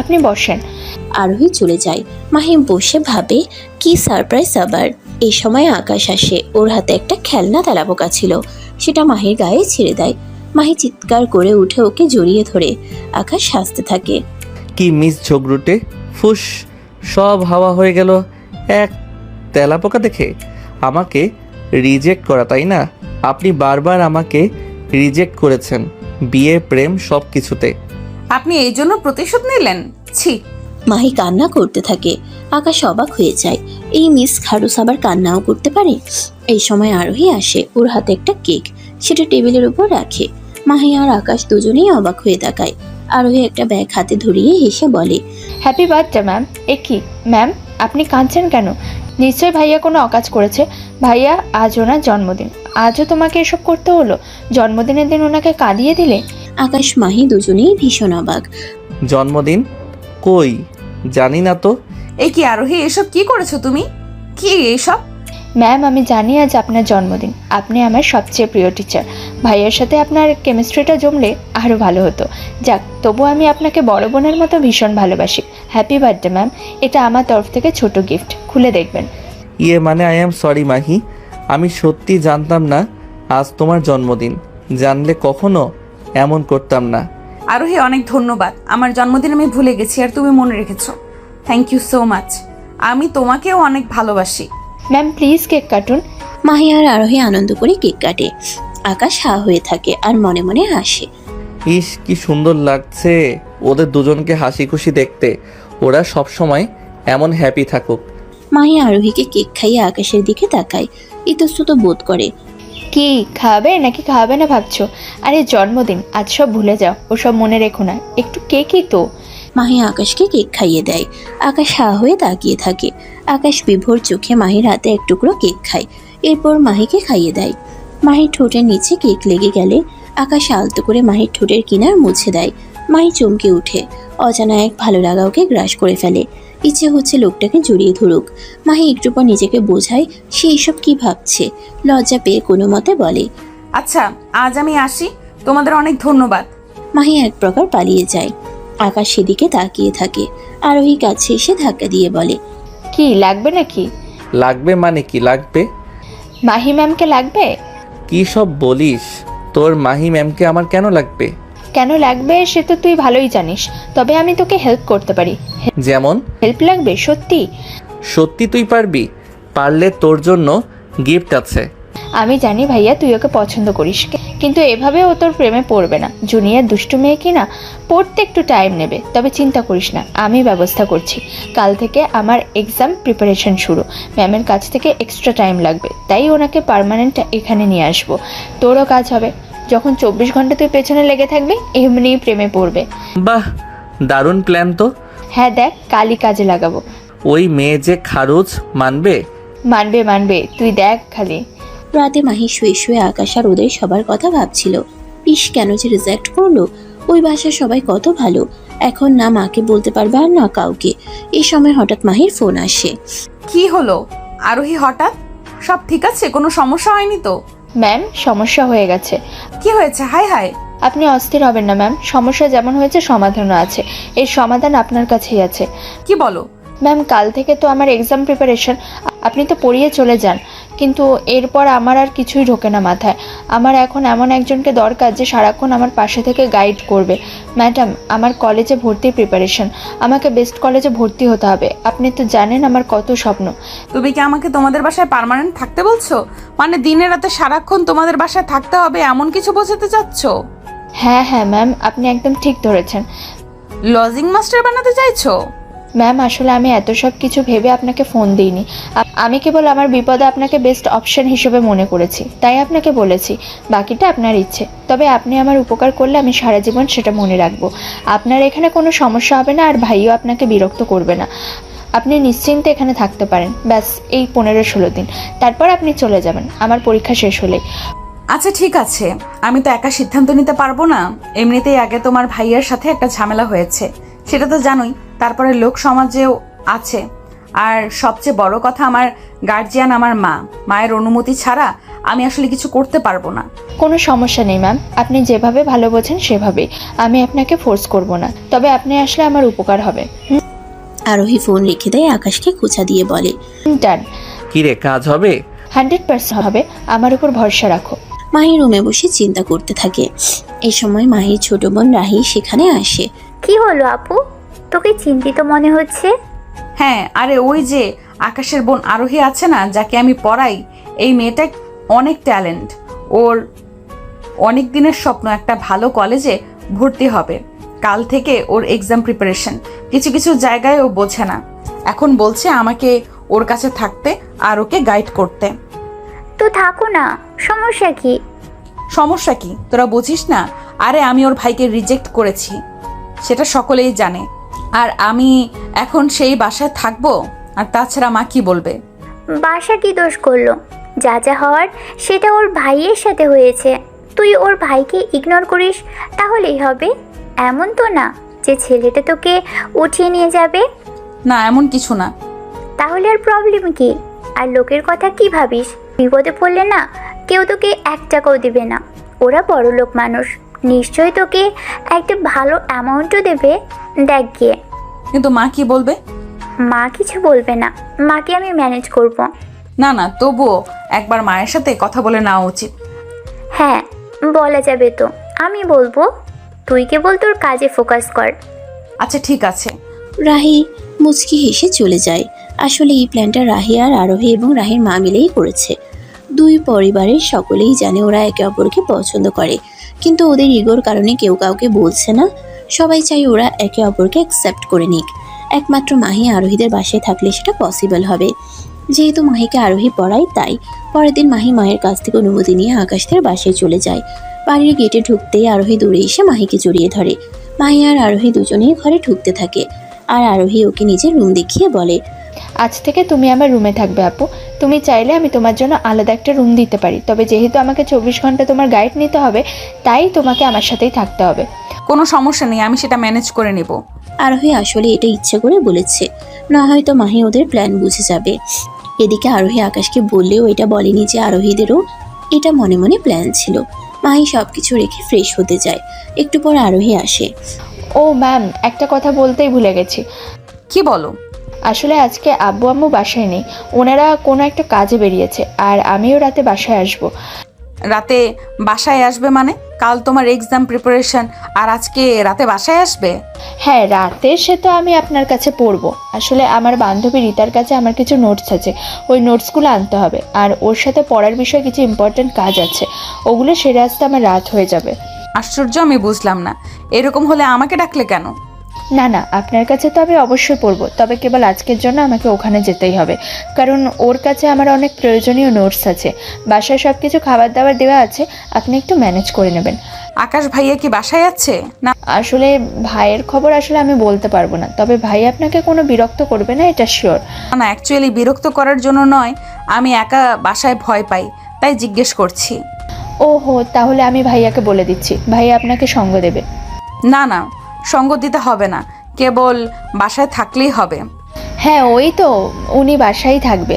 আপনি বসেন। আরোহী চলে যায়। মাহি বসে ভাবে কি সারপ্রাইজ আবার। এই সময় আকাশ আসে। ওর হাতে একটা খেলনা তেলাপোকা ছিল, সেটা মাহির গায়ে ছেড়ে দেয়। মাহি চিৎকার করে উঠে ওকে জড়িয়ে ধরে। আকাশ হাসতে থাকে। কি মিস ঝগড়ুটে, ফুস, সব হাওয়া হয়ে গেল এক তেলাপোকা দেখে। আমাকে রিজেক্ট করা, তাই না? আপনি বারবার আমাকে রিজেক্ট করেছেন, বিয়ে, প্রেম, সব কিছুতে। আপনি এই জন্য প্রতিশোধ নিলেন? ছি। মাহি কান্না করতে থাকে। আকাশ অবাক হয়ে যায়, এই মিস খারুস আবার কান্নাও করতে পারে। এই সময় আরোহী আসে। ওর হাতে একটা কেক, সেটা টেবিলের উপর রাখে। মাহি আর আকাশ দুজনেই অবাক হয়ে তাকায়। আরোহী একটা ব্যাগ হাতে ধরিয়ে হেসে বলে, হ্যাপি বার্থডে ম্যাম। এ কি ম্যাম, আপনি কাঁদছেন কেন? নিশ্চয় ভাইয়া কোনো অকাজ করেছে। ভাইয়া, আজ ওনার জন্মদিন, আজও তোমাকে এসব করতে হলো? জন্মদিনের দিন ওনাকে কাঁদিয়ে দিলে? আকাশ মাহি দুজনেই ভীষণ অবাক। জন্মদিন? কই, জানি না তো। এই কি আরোহী, এসব কি করেছো তুমি? কি এসব? ম্যাম আমি জানি আজ আপনার জন্মদিন, আপনি আমার সবচেয়ে প্রিয় টিচার। ভাইয়ার সাথে আপনার কেমিস্ট্রিটা জমলে আরও ভালো হতো। যাক, তবু আমি আপনাকে বড় বোনের মতো ভীষণ ভালোবাসি। হ্যাপি বার্থডে ম্যাম, এটা আমার তরফ থেকে ছোট গিফট, খুলে দেখবেন। ইয়ে মানে আই এম সরি মাহি, আমি সত্যি জানতাম না আজ তোমার জন্মদিন। জানলে কখনো এমন করতাম না। আরোহী অনেক ধন্যবাদ, আমার জন্মদিন আমি ভুলে গেছি আর তুমি মনে রেখেছো। Thank you so much. আমি তোমাকেও অনেক ভালোবাসি। ম্যাম প্লিজ কেক কাটুন। মাহি আর আরোহী আনন্দ করে কেক কাটে। আকাশ হা হয়ে থাকে আর মনে মনে হাসে। ইস কি সুন্দর লাগছে ওদের দুজনকে হাসি খুশি দেখতে। ওরা সব সময় এমন হ্যাপি থাকুক। মাহি আরোহীকে কেক খাইয়ে আকাশের দিকে তাকায়, ইতস্তত বোধ করে। কি খাবে নাকি খাবে না ভাবছো? আরে জন্মদিন, আজ সব ভুলে যাও, ওসব মনে রেখো না, একটু কেকই তো। মাহি আকাশকে কেক খাইয়ে দেয়। আকাশ হা হয়ে তাকিয়ে থাকে। আকাশ বিভোর চোখে মাহির হাতে এক টুকরো কেক খায়, এরপর মাহিকে খাইয়ে দেয়। মাহির ঠোঁটের নিচে কেক লেগে গেলে আকাশ আলতো করে মাহির ঠোঁটের কিনার মুছে দেয়। মাহি চমকে উঠে, অজানা এক ভালো লাগা ওকে গ্রাস করে ফেলে। ইচ্ছে হচ্ছে লোকটাকে জড়িয়ে ধরুক। মাহি একটু পর নিজেকে বোঝায় সে এইসব কি ভাবছে। লজ্জা পেয়ে কোনো মতে বলে, আচ্ছা আজ আমি আসি, তোমাদের অনেক ধন্যবাদ। মাহি এক প্রকার পালিয়ে যায়। আকাশ সেদিকে তাকিয়ে থাকে। আরোহী কাছে এসে ধাক্কা দিয়ে বলে, কি লাগবে নাকি? লাগবে মানে কি লাগবে? মাহি ম্যামকে লাগবে? কি সব বলিস? তোর মাহি ম্যামকে আমার কেন লাগবে? কেন লাগবে সে তো তুই ভালোই জানিস, তবে আমি তোকে হেল্প করতে পারি। যেমন? হেল্প লাগবে সত্যি? সত্যি তুই পারবি? পারলে তোর জন্য গিফট আছে। আমি জানি ভাইয়া তুই ওকে পছন্দ করিস, কিন্তু এভাবে ও তোর প্রেমে পড়বে না। জুনিয়র দুষ্টু মেয়ে কি না, পড়তে একটু টাইম নেবে, তবে চিন্তা করিস না, আমি ব্যবস্থা করছি। কাল থেকে আমার এক্সাম প্রিপারেশন শুরু, ম্যামের কাছ থেকে এক্সট্রা টাইম লাগবে, তাই ওনাকে পার্মানেন্ট এখানে নিয়ে আসবো। তোরও কাজ হবে, যখন 24 ঘন্টা তুই পেছনে লেগে থাকবি এমনিই প্রেমে পড়বে। বাহ, দারুণ প্ল্যান তো। হ্যাঁ দেখ, কালই কাজে লাগাবো। ওই মেয়ে যে খারুজ, মানবে? মানবে মানবে, তুই দেখ খালি। রাতে মাহি শুয়ে শুয়ে আকাশ আর ওদের সবার কথা ভাবছিল। ইস, কেন যে রিজেক্ট করলো। ওই বাসার সবাই কত ভালো, এখন না মাকে বলতে পারবে আর না কাউকে। এই সময় হঠাৎ মাহির ফোন আসে। কি হলো আরোহী, হঠাৎ? সব ঠিক আছে? কোনো সমস্যা হয়নি তো? ম্যাম, সমস্যা হয়ে গেছে। কি হয়েছে? High high. আপনি অস্থির হবেন না ম্যাম, সমস্যা যেমন হয়েছে সমাধানও আছে। এর সমাধান আপনার কাছেই আছে। কি বলো? ম্যাম, কাল থেকে তো আমার এক্সাম প্রিপারেশন, আপনি তো পড়িয়ে চলে যান, কিন্তু এরপর আমার আর কিছুই ঢোকে না মাথায়। আমার এখন এমন একজনকে দরকার যে সারাক্ষণ আমার পাশে থেকে গাইড করবে। ম্যাডাম, আমার কলেজে ভর্তির প্রিপারেশন, আমাকে বেস্ট কলেজে ভর্তি হতে হবে। আপনি তো জানেন আমার কত স্বপ্ন। তুমি কি আমাকে তোমাদের বাসায় পার্মানেন্ট থাকতে বলছো? মানে দিনে রাতে সারাক্ষণ তোমাদের বাসায় থাকতে হবে এমন কিছু বোঝাতে চাচ্ছ? হ্যাঁ হ্যাঁ ম্যাম, আপনি একদম ঠিক ধরেছেন। লজিং মাস্টার বানাতে চাইছো? ম্যাম, আসলে আমি এত সব কিছু ভেবে আপনাকে ফোন দিইনি। আমি কেবল আমার বিপদে আপনাকে বেস্ট অপশন হিসেবে মনে করেছি, তাই আপনাকে বলেছি। বাকিটা আপনার ইচ্ছে, তবে আপনি আমার উপকার করলে আমি সারা জীবন সেটা মনে রাখবো। আপনার এখানে কোনো সমস্যা হবে না, আর ভাইও আপনাকে বিরক্ত করবে না। আপনি নিশ্চিন্তে এখানে থাকতে পারেন, ব্যাস এই 15-16 দিন, তারপর আপনি চলে যাবেন আমার পরীক্ষা শেষ হলে। আচ্ছা ঠিক আছে, আমি তো একা সিদ্ধান্ত নিতে পারবো না। এমনিতেই আগে তোমার ভাইয়ের সাথে একটা ঝামেলা হয়েছে, সেটা তো জানোই। তারপরে লোক সমাজেও আছে, আর সবচেয়ে বড় কথা আমার গার্জিয়ান আমার মা। মায়ের অনুমতি ছাড়া আমি আসলে কিছু করতে পারবো না। কোনো সমস্যা নেই ম্যাম, আপনি যেভাবে ভালো বোঝেন সেভাবেই। আমি আপনাকে ফোর্স করব না, তবে আপনি আসলে আমার উপকার হবে। আরোহী ফোন রেখে দেয়, আকাশকে খোঁচা দিয়ে বলে, ডান। কি রে, কাজ হবে? 100% হবে, আমার উপর ভরসা রাখো। মাহি রুমে বসে চিন্তা করতে থাকে। এই সময় মাহির ছোট বোন রাহি সেখানে আসে। কি হলো আপু, তোকে চিন্তিত মনে হচ্ছে? হ্যাঁ, আরে ওই যে আকাশের বোন আরোহী আছে না, যাকে আমি পড়াই, এই মেয়েটা অনেক ট্যালেন্ট। ওর অনেক দিনের স্বপ্ন একটা ভালো কলেজে ভর্তি হবে। কাল থেকে ওর এক্সাম প্রিপারেশন, কিছু কিছু জায়গায় ও বোঝে না, এখন বলছে আমাকে ওর কাছে থাকতে আর ওকে গাইড করতে। তো থাকো না, সমস্যা কি? সমস্যা কি তোরা বুঝিস না? আরে আমি ওর ভাইকে রিজেক্ট করেছি, সেটা সকলেই জানে। আর আমি এখন সেই বাসায় থাকবো, আর তাছাড়া মা কি বলবে? বাসা কি দোষ করলো? যা যা হওয়ার সেটা ওর ভাইয়ের সাথে হয়েছে। তুই ওর ভাইকে ইগনোর করিস তাহলেই হবে। এমন তো না যে ছেলেটা তোকে উঠিয়ে নিয়ে যাবে। না, এমন কিছু না। তাহলে আর প্রবলেম কি? আর লোকের কথা কি ভাবিস? বিপদে পড়লে না কেউ তোকে 1 টাকাও দেবে না। ওরা বড় লোক মানুষ, নিশ্চয়ই তোকে একটা ভালো অ্যামাউন্টও দেবে। দেখ গিয়ে। কিন্তু মা কি বলবে? মা কিছু বলবে না, মাকে আমি ম্যানেজ করব। না না, তবুও একবার মায়ের সাথে কথা বলে নেওয়া উচিত। হ্যাঁ, বলা যাবে তো, আমি বলবো। তুই কেবল তোর কাজে ফোকাস কর। আচ্ছা ঠিক আছে। রাহি মুচকি হেসে চলে যায়। আসলে এই প্ল্যানটা রাহি আর আরোহী এবং রাহির মা মিলেই করেছে। দুই পরিবারের সকলেই জানে ওরা একে অপরকে পছন্দ করে, কিন্তু ওদের ইগোর কারণে কেউ কাউকে বলছে না। সবাই চাই ওরা একে অপরকে অ্যাকসেপ্ট করে নিক। একমাত্র মাহি আরোহীদের বাসায় থাকলে সেটা পসিবল হবে। যেহেতু মাহিকে আরোহী পড়ায় তাই পরের দিন মাহি মায়ের কাছ থেকে অনুমতি নিয়ে আকাশদের বাসায় চলে যায়। বাড়ির গেটে ঢুকতেই আরোহী দৌড়ে এসে মাহিকে জড়িয়ে ধরে। মাহি আর আরোহী দুজনেই ঘরে ঢুকতে থাকে আর আরোহী ওকে নিজের রুম দেখিয়ে বলে, আজ থেকে তুমি আমার রুমে থাকবে আপু। তুমি চাইলে আমি তোমার জন্য আলাদা একটা রুম দিতে পারি, তবে যেহেতু আমাকে 24 ঘন্টা তোমার গাইড নিতে হবে তাই তোমাকে আমার সাথেই থাকতে হবে। কোনো সমস্যা নেই, আমি সেটা ম্যানেজ করে নেব। আরোহী আসলে এটা ইচ্ছে করে বলেছে, না হয়তো মাহি ওদের প্ল্যান বুঝে যাবে। এদিকে আরোহী আকাশকে বললেও এটা বলেনি যে আরোহীদেরও এটা মনে মনে প্ল্যান ছিল। মাহি সবকিছু রেখে ফ্রেশ হতে যায়। একটু পর আরোহী আসে। ও ম্যাম, একটা কথা বলতেই ভুলে গেছি। কি বলো? আসলে আজকে আব্বু আম্মু বাসায় নেই, ওনারা কোনো একটা কাজে বেরিয়েছে আর আমিও রাতে বাসায় আসব। রাতে বাসায় আসবে মানে? কাল তোমার এক্সাম প্রিপারেশন আর আজকে রাতে বাসায় আসবে? হ্যাঁ, রাতে সে তো আমি আপনার কাছে পড়বো। আসলে আমার বান্ধবী রিতার কাছে আমার কিছু নোটস আছে, ওই নোটসগুলো আনতে হবে আর ওর সাথে পড়ার বিষয়ে কিছু ইম্পর্ট্যান্ট কাজ আছে, ওগুলো সেরে আসতে আমার রাত হয়ে যাবে। আশ্চর্য, আমি বুঝলাম না, এরকম হলে আমাকে ডাকলে কেন? না না, আপনার কাছে তো আমি অবশ্যই পড়বো, তবে কেবল আজকের জন্য আমাকে ওখানে যেতেই হবে, কারণ ওর কাছে আমার অনেক প্রয়োজনীয় নোটস আছে। বাসায় সব কিছু খাবার দাবার দেওয়া আছে, আপনি একটু ম্যানেজ করে নেবেন। আকাশ ভাইয়া কি বাসায় আছে? না আসলে ভাইয়ের খবর আসলে আমি বলতে পারবো না, তবে ভাই আপনাকে কোনো বিরক্ত করবে না, এটা শিওর। না, অ্যাকচুয়ালি বিরক্ত করার জন্য নয়, আমি একা বাসায় ভয় পাই তাই জিজ্ঞেস করছি। ওহো, তাহলে আমি ভাইয়াকে বলে দিচ্ছি, ভাইয়া আপনাকে সঙ্গ দেবে। না না, সঙ্গ দিতে হবে না, কেবল বাসায় থাকলেই হবে। হ্যাঁ, ওই তো, উনি বাসায় থাকবে।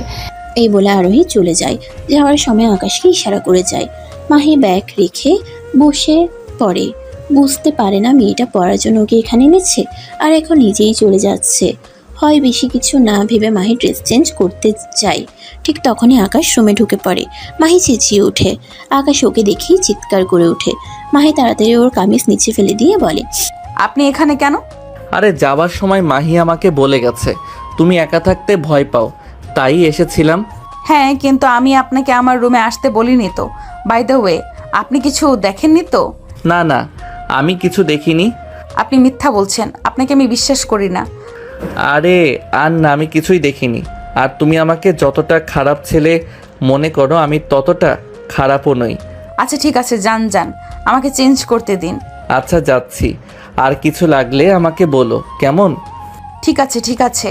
এই বলে আরোহী চলে যায়। যাওয়ার সময় আকাশকে ইশারা করে যায়। মাহি ব্যাগ রেখে বসে পড়ে। বুঝতে পারে না মেয়েটা পড়ার জন্য ওকে এখানে এনেছে আর এখন নিজেই চলে যাচ্ছে। হয় বেশি কিছু না ভেবে মাহি ড্রেস চেঞ্জ করতে যায়। ঠিক তখনই আকাশ রুমে ঢুকে পড়ে। মাহি চেঁচিয়ে ওঠে। আকাশ ওকে দেখেই চিৎকার করে ওঠে। মাহি তাড়াতাড়ি ওর কামিজ নিচে ফেলে দিয়ে বলে, আপনি এখানে কেন? আরে যাওয়ার সময় মাহি আমাকে বলে গেছে তুমি একা থাকতে ভয় পাও, তাই এসেছিলাম। হ্যাঁ, কিন্তু আমি আপনাকে আমার রুমে আসতে বলিনি তো। বাই দ্য ওয়ে, আপনি কিছু দেখেননি তো? না না, আমি কিছু দেখিনি। আপনি মিথ্যা বলছেন, আপনাকে আমি বিশ্বাস করি না। আরে আর না, আমি কিছুই দেখিনি। আর তুমি আমাকে যতটা খারাপ ছেলে মনে করো আমি ততটা খারাপও নই। আচ্ছা ঠিক আছে, যান যান, আমাকে চেঞ্জ করতে দিন। আচ্ছা যাচ্ছি, আর কিছু লাগলে আমাকে বলো, কেমন? ঠিক আছে ঠিক আছে,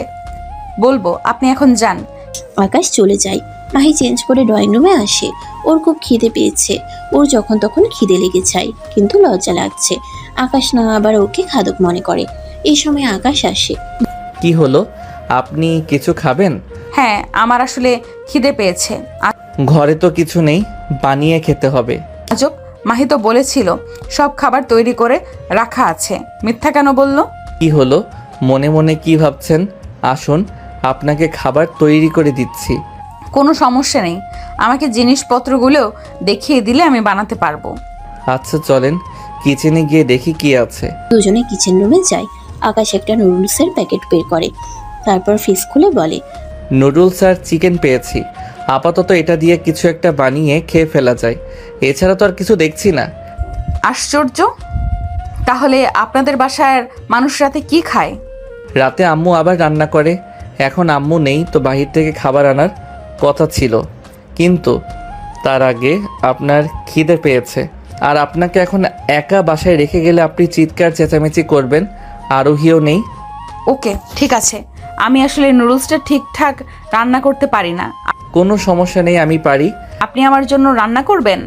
বলবো, আপনি এখন যান। আকাশ চলে যায়। মাহি চেঞ্জ করে ড্রয়িং রুমে আসে। ওর খুব খিদে পেয়েছে। ওর যখন তখন খিদে লেগে যায়, কিন্তু লজ্জা লাগছে। আকাশ না আবার ওকে খাদক মনে করে। এই সময় আকাশ আসে। কি হলো, আপনি কিছু খাবেন? হ্যাঁ, আমার আসলে খিদে পেয়েছে। ঘরে তো কিছু নেই, বানিয়ে খেতে হবে। আজব, মাহি তো বলেছিল সব খাবার তৈরি করে রাখা আছে, মিথ্যা কেন বললো? কি হলো, মনে মনে কি ভাবছেন? আসুন, আপনাকে খাবার তৈরি করে দিচ্ছি। কোনো সমস্যা নেই, আমাকে জিনিসপত্রগুলো দেখিয়ে দিলে আমি বানাতে পারবো। আচ্ছা চলেন, কিচেনে গিয়ে দেখি কি আছে। দুজনে কিচেন রুমে যায়। আকাশ একটা নুডলসের প্যাকেট বের করে, তারপর ফ্রিজ খুলে বলে, নুডলস আর চিকেন পেয়েছি, আপাতত এটা দিয়ে কিছু একটা বানিয়ে খেয়ে ফেলা যায়, এছাড়া তো আর কিছু দেখছি না। আশ্চর্য, তাহলে আপনাদের বাসার মানুষ রাতে কি খায়? রাতে আম্মু আবার রান্না করে। এখন আম্মু নেই তো বাহির থেকে খাবার আনার কথা ছিল, কিন্তু তার আগে আপনার খিদে পেয়েছে, আর আপনাকে এখন একা বাসায় রেখে গেলে আপনি চিৎকার চেঁচামেচি করবেন। আরোহীও নেই। ওকে ঠিক আছে, আমি আসলে নুডলসটা ঠিকঠাক রান্না করতে পারি না। কোনো সমস্যা নেই, আমি পারি। আপনি আমার জন্য রান্না করবেন?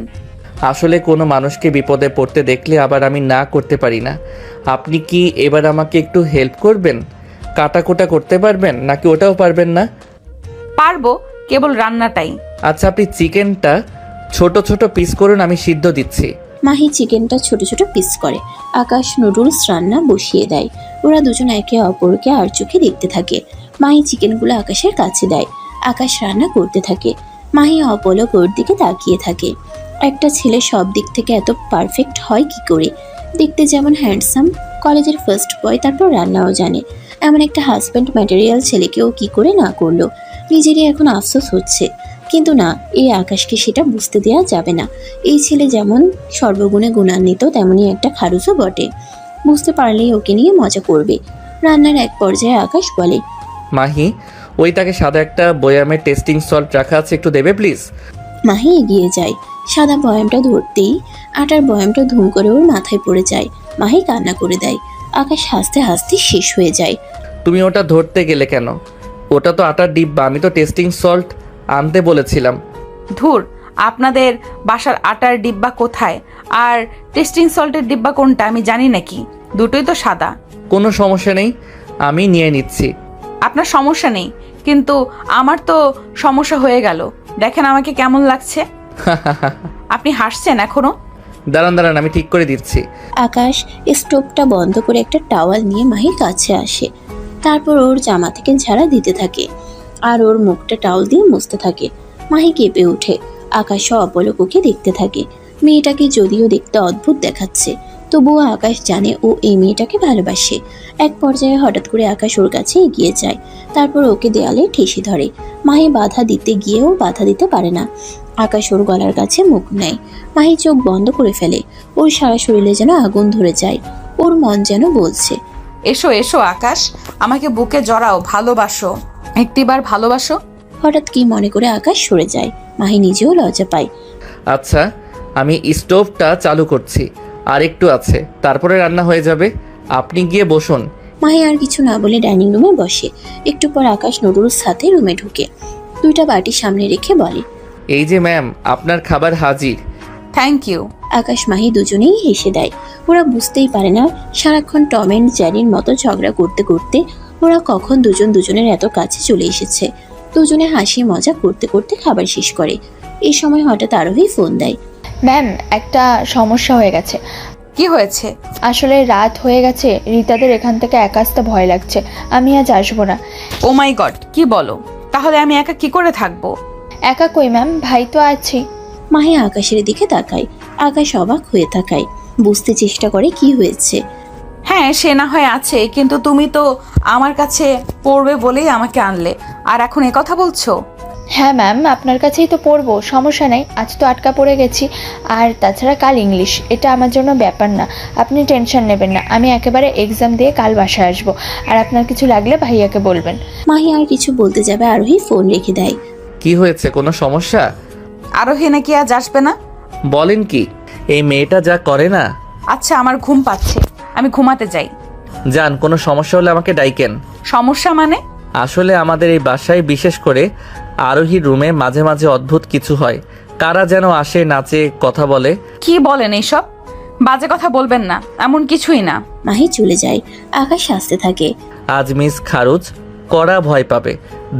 আসলে কোনো মানুষকে বিপদে পড়তে দেখলে আবার আমি না করতে পারি না। আপনি কি এবার আমাকে একটু হেল্প করবেন? কাটাকুটা করতে পারবেন নাকি ওটাও পারবেন না? পারবো, কেবল রান্নাটাই। আচ্ছা, আপনি চিকেনটা ছোট ছোট পিস করুন, আমি সিদ্ধ দিচ্ছি। মাহি চিকেনটা ছোট ছোট পিস করে। আকাশ নুডলস রান্না বসিয়ে দেয়। ওরা দুজন একে অপরকে আর চোখে দেখতে থাকে। মাহি চিকেনগুলো আকাশের কাছে দেয়। আকাশ রান্না করতে থাকে। মাহি অপলক ওর দিকে তাকিয়ে থাকে। একটা ছেলে সব দিক থেকে এত পারফেক্ট হয় কি করে? দেখতে যেমন হ্যান্ডসাম, কলেজের ফার্স্ট বয়, তারপর রান্নাও জানে, এমন একটা হাজব্যান্ড ম্যাটেরিয়াল ছেলেকেও কি করে না করলো। নিজেরই এখন আফসোস হচ্ছে, কিন্তু না, এই আকাশকে সেটা বুঝতে দেওয়া যাবে না। এই ছেলে যেমন সর্বগুণে গুণান্বিত, তেমনি একটা খারুসও বটে। বুঝতে পারলেই ওকে নিয়ে মজা করবে। রান্নার এক পর্যায়ে আকাশ বলে, মাহি, ওই তাকে সাদা একটা বয়ামে টেস্টিং সল্ট রাখা আছে, একটু দেবে প্লিজ? মাহি এগিয়ে যায়, সাদা বয়ামটা ধরতেই আটার বয়ামটা ধুম করে ওর মাথায় পড়ে যায়। মাহি কান্না করে দেয়। আকাশ হাসতে হাসতে শেষ হয়ে যায়। তুমি ওটা ধরতে গেলে কেন? ওটা তো আটার ডিব্বা, আমি তো টেস্টিং সল্ট আনতে বলেছিলাম। ধুর, আপনাদের বাসার আটার ডিব্বা কোথায় আর টেস্টিং সল্টের ডিব্বা কোনটা আমি জানি নাকি? দুটোই তো সাদা। কোনো সমস্যা নেই, আমি নিয়ে নিচ্ছি। আপনার সমস্যা নেই, কিন্তু আমার তো সমস্যা হয়ে গেল। দেখেন আমাকে কেমন লাগছে। আপনি হাসছেন এখনো? দাঁড়ান দাঁড়ান, আমি ঠিক করে দিচ্ছি। আকাশ স্টোভটা বন্ধ করে একটা টাওয়াল নিয়ে মাহির কাছে আসে। তারপর ওর জামা থেকে ঝাড়া দিতে থাকে আর ওর মুখটা টাওয়াল দিয়ে মুছতে থাকে। মাহি কেঁপে ওঠে। আকাশও অপলক ওকে দেখতে থাকে। মেয়েটাকে যদিও দেখতে অদ্ভুত দেখাচ্ছে, তবুও আকাশ জানে ও এই মেয়েটাকে ভালোবাসে। এক পর্যায়ে হঠাৎ করে আকাশ ওর কাছে এগিয়ে যায়, তারপর ওকে দেয়ালে ঠেসে ধরে। মাহি বাধা দিতে গিয়েও বাধা দিতে পারে না। আকাশ ওর গলার কাছে মুখ নেয়। মাহি চোখ বন্ধ করে ফেলে। ওর সারা শরীরে যেন আগুন ধরে যায়। ওর মন যেন বলছে, এসো এসো আকাশ, আমাকে বুকে জড়াও, ভালোবাসো, একটিবার ভালোবাসো। হঠাৎ কি মনে করে আকাশ সরে যায়। মাহি নিজেও লজ্জা পায়। আচ্ছা, আমি স্টোভটা চালু করছি, আর একটু আছে, তারপরে রান্না হয়ে যাবে। আপনি গিয়ে বসুন। মাহি আর কিছু না বলে ডাইনিং রুমে বসে। একটু পর আকাশ নুডলস সাথে রুমে ঢুকে দুইটা বাটি সামনে রেখে বলে, এই যে ম্যাম, আপনার খাবার হাজির। Thank you. আকাশ মাহি দুজনেই হেসে দেয়। ওরা বুঝতেই পারে না সারাক্ষণ টম অ্যান্ড জেরির মতো ঝগড়া করতে করতে ওরা কখন দুজন দুজনের এত কাছে চলে এসেছে। দুজনে হাসি মজা করতে করতে খাবার শেষ করে। এই সময় হঠাৎ আরোহী ফোন দেয়। ম্যাম, একটা সমস্যা হয়ে গেছে। কি হয়েছে? আসলে রাত হয়ে গেছে, রীতাদের এখান থেকে একা আসতে ভয় লাগছে। আমি আজ আসবো না। ও মাই গড, কি বলো? তাহলে আমি একা কি করে থাকবো? একা কই ম্যাম, ভাই তো আছে। মাহি আকাশের দিকে তাকায়। আকাশ অবাক হয়ে তাকায়, বুঝতে চেষ্টা করে কি হয়েছে। হ্যাঁ, সে না হয় আছে, কিন্তু তুমি তো আমার কাছে পড়বে বলেই আমাকে আনলে, আর এখন এ কথা বলছো? হ্যাঁ ম্যাম, আপনার কাছেই তো পড়বো, সমস্যা নাই। আজ তো আটকা পড়ে গেছি, আর তাছাড়া কাল ইংলিশ, এটা আমার জন্য ব্যাপার না। আপনি টেনশন নেবেন না, আমি একেবারে এক্সাম দিয়ে কাল বাসায় আসবো। আর আপনার কিছু লাগলে ভাইয়াকে বলবেন। মাহি আর কিছু বলতে যাবে, আরোহী ফোন রেখে দেয়। কি হয়েছে, কোনো সমস্যা? আরোহী নাকি আজ আসবে না? বলেন কি? এই মেয়েটা যা করে না। আচ্ছা, আমার ঘুম পাচ্ছে, আমি ঘুমাতে যাই। যান, কোনো সমস্যা হলে আমাকে ডাইকেন। সমস্যা মানে? আসলে আমাদের এই বাসায়, বিশেষ করে আরোহীর রুমে মাঝে মাঝে অদ্ভুত কিছু হয়। কারা যেন আসে, নাচে, কথা বলে। কি বলেন এইসব? বাজে কথা বলবেন না, এমন কিছুই না। মাহি চলে যায়। আকাশ হাসতে থাকে। আজ মিস খারুজ কড়া ভয় পাবে,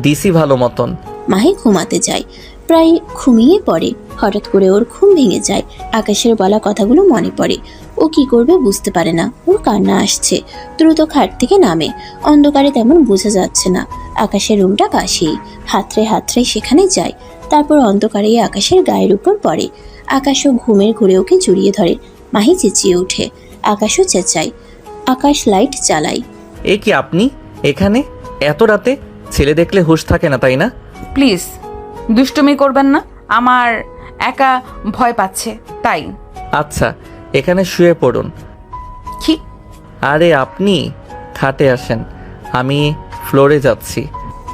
দিছি ভালো মতন। মাহি ঘুমাতে যায়, প্রায় ঘুমিয়ে পড়ে। হঠাৎ করে ওর ঘুম ভেঙে যায়। আকাশের বলা কথাগুলো মনে পড়ে। ও কি করবে বুঝতে পারে না। ওর কান্না আসছে। দ্রুত খাট থেকে নামে। অন্ধকারে তেমন বোঝা যাচ্ছে না। আকাশের রুমটা কাছেই। হাতড়ে হাতড়ে সেখানে যায়। তারপর অন্ধকারে আকাশের গায়ের উপর পড়ে। আকাশও ঘুমের ঘুরে ওকে জড়িয়ে ধরে। মাহি চেঁচিয়ে ওঠে। আকাশও চেঁচায়। আকাশ লাইট চালায়। এ কি, আপনি এখানে এত রাতে? ছেলে দেখলে হুঁশ থাকে না, তাই না? প্লিজ দুষ্টুমি করবেন না, আমার একা ভয় পাচ্ছে তাই। আচ্ছা, এখানে শুয়ে পড়ুন। কি? আরে আপনি খাটে আসেন, আমি ফ্লোরে যাচ্ছি।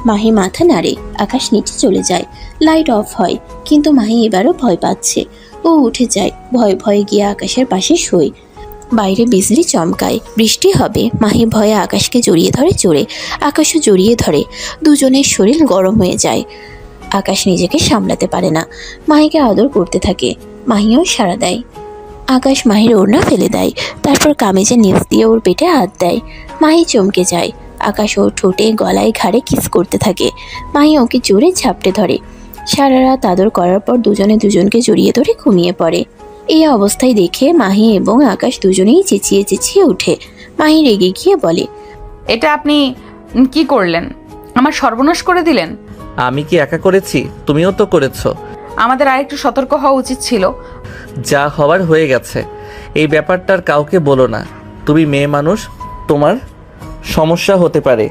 মাহি মাথা নাড়ে। আকাশ নিচে চলে যায়। লাইট অফ হয়, কিন্তু মাহি এবারও ভয় পাচ্ছে। ও উঠে যায়। ভয়ে ভয়ে গিয়ে আকাশের পাশে শোয়। বাইরে বিজলি চমকায়, বৃষ্টি হবে। মাহি ভয়ে আকাশকে জড়িয়ে ধরে জোরে। আকাশও জড়িয়ে ধরে। দুজনের শরীর গরম হয়ে যায়। আকাশ নিজেকে সামলাতে পারে না। মাহিকে আদর করতে থাকে। মাহিও সাড়া দেয়। আকাশ মাহির ওড়না ফেলে দেয়। তারপর কামিজের নিচ দিয়ে ওর পেটে হাত দেয়। মাহি চমকে যায়। আকাশ ওর ঠোঁটে, গলায়, ঘাড়ে কিস করতে থাকে। মাহি ওকে জোরে ঝাপটে ধরে। সারা রাত আদর করার পর দুজনে দুজনকে জড়িয়ে ধরে ঘুমিয়ে পড়ে। এই অবস্থায় দেখে মাহি এবং আকাশ দুজনেই চেঁচিয়ে চেঁচিয়ে ওঠে। মাহি রেগে গিয়ে বলে, এটা আপনি কি করলেন? আমার সর্বনাশ করে দিলেন। আমি কি একা করেছি? তুমিও তো করেছো। আমাদের আরেকটু সতর্ক হওয়া উচিত ছিল। যা হওয়ার হয়ে গেছে। এই ব্যাপারটার কাউকে বলো না। তুমি মেয়ে মানুষ, তোমার সমস্যা হতে পারে।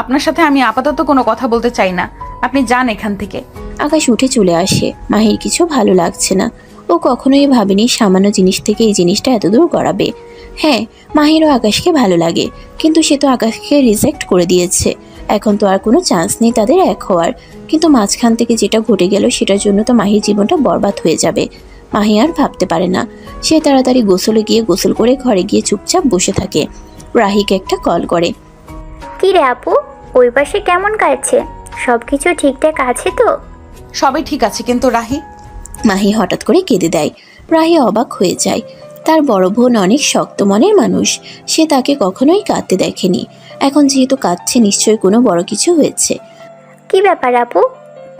আপনার সাথে আমি আপাতত কোনো কথা বলতে চাই না, আপনি যান এখান থেকে। আকাশ উঠে চলে আসে। মাহির কিছু ভালো লাগছে না। ও কখনোই ভাবেনি সামান্য জিনিস থেকে এই জিনিসটা এতদূর গড়াবে। হ্যাঁ, মাহিরও আকাশকে ভালো লাগে, কিন্তু সে তো আকাশকে রিজেক্ট করে দিয়েছে। এখন তো আর কোনো চান্স নেই তাদের এক হওয়ার। কিন্তু মাঝখান থেকে যেটা ঘটে গেল সেটার জন্য তো মাহির জীবনটা বরবাদ হয়ে যাবে। মাহি আর ভাবতে পারে না। সে তাড়াতাড়ি গোসল করে ঘরে গিয়ে চুপচাপ বসে থাকে। রাহিকে একটা কল করে। কি রে আপু, ওই পাশে কেমন কাটছে? সব কিছু ঠিকঠাক আছে তো? সবই ঠিক আছে, কিন্তু রাহি। মাহি হঠাৎ করে কেঁদে দেয়। রাহি অবাক হয়ে যায়। তার বড় বোন অনেক শক্ত মনের মানুষ, সে তাকে কখনোই কাঁদতে দেখেনি। এখন যেহেতু কাঁদছে, নিশ্চয়ই কোনো বড় কিছু হয়েছে। কি ব্যাপার আপু,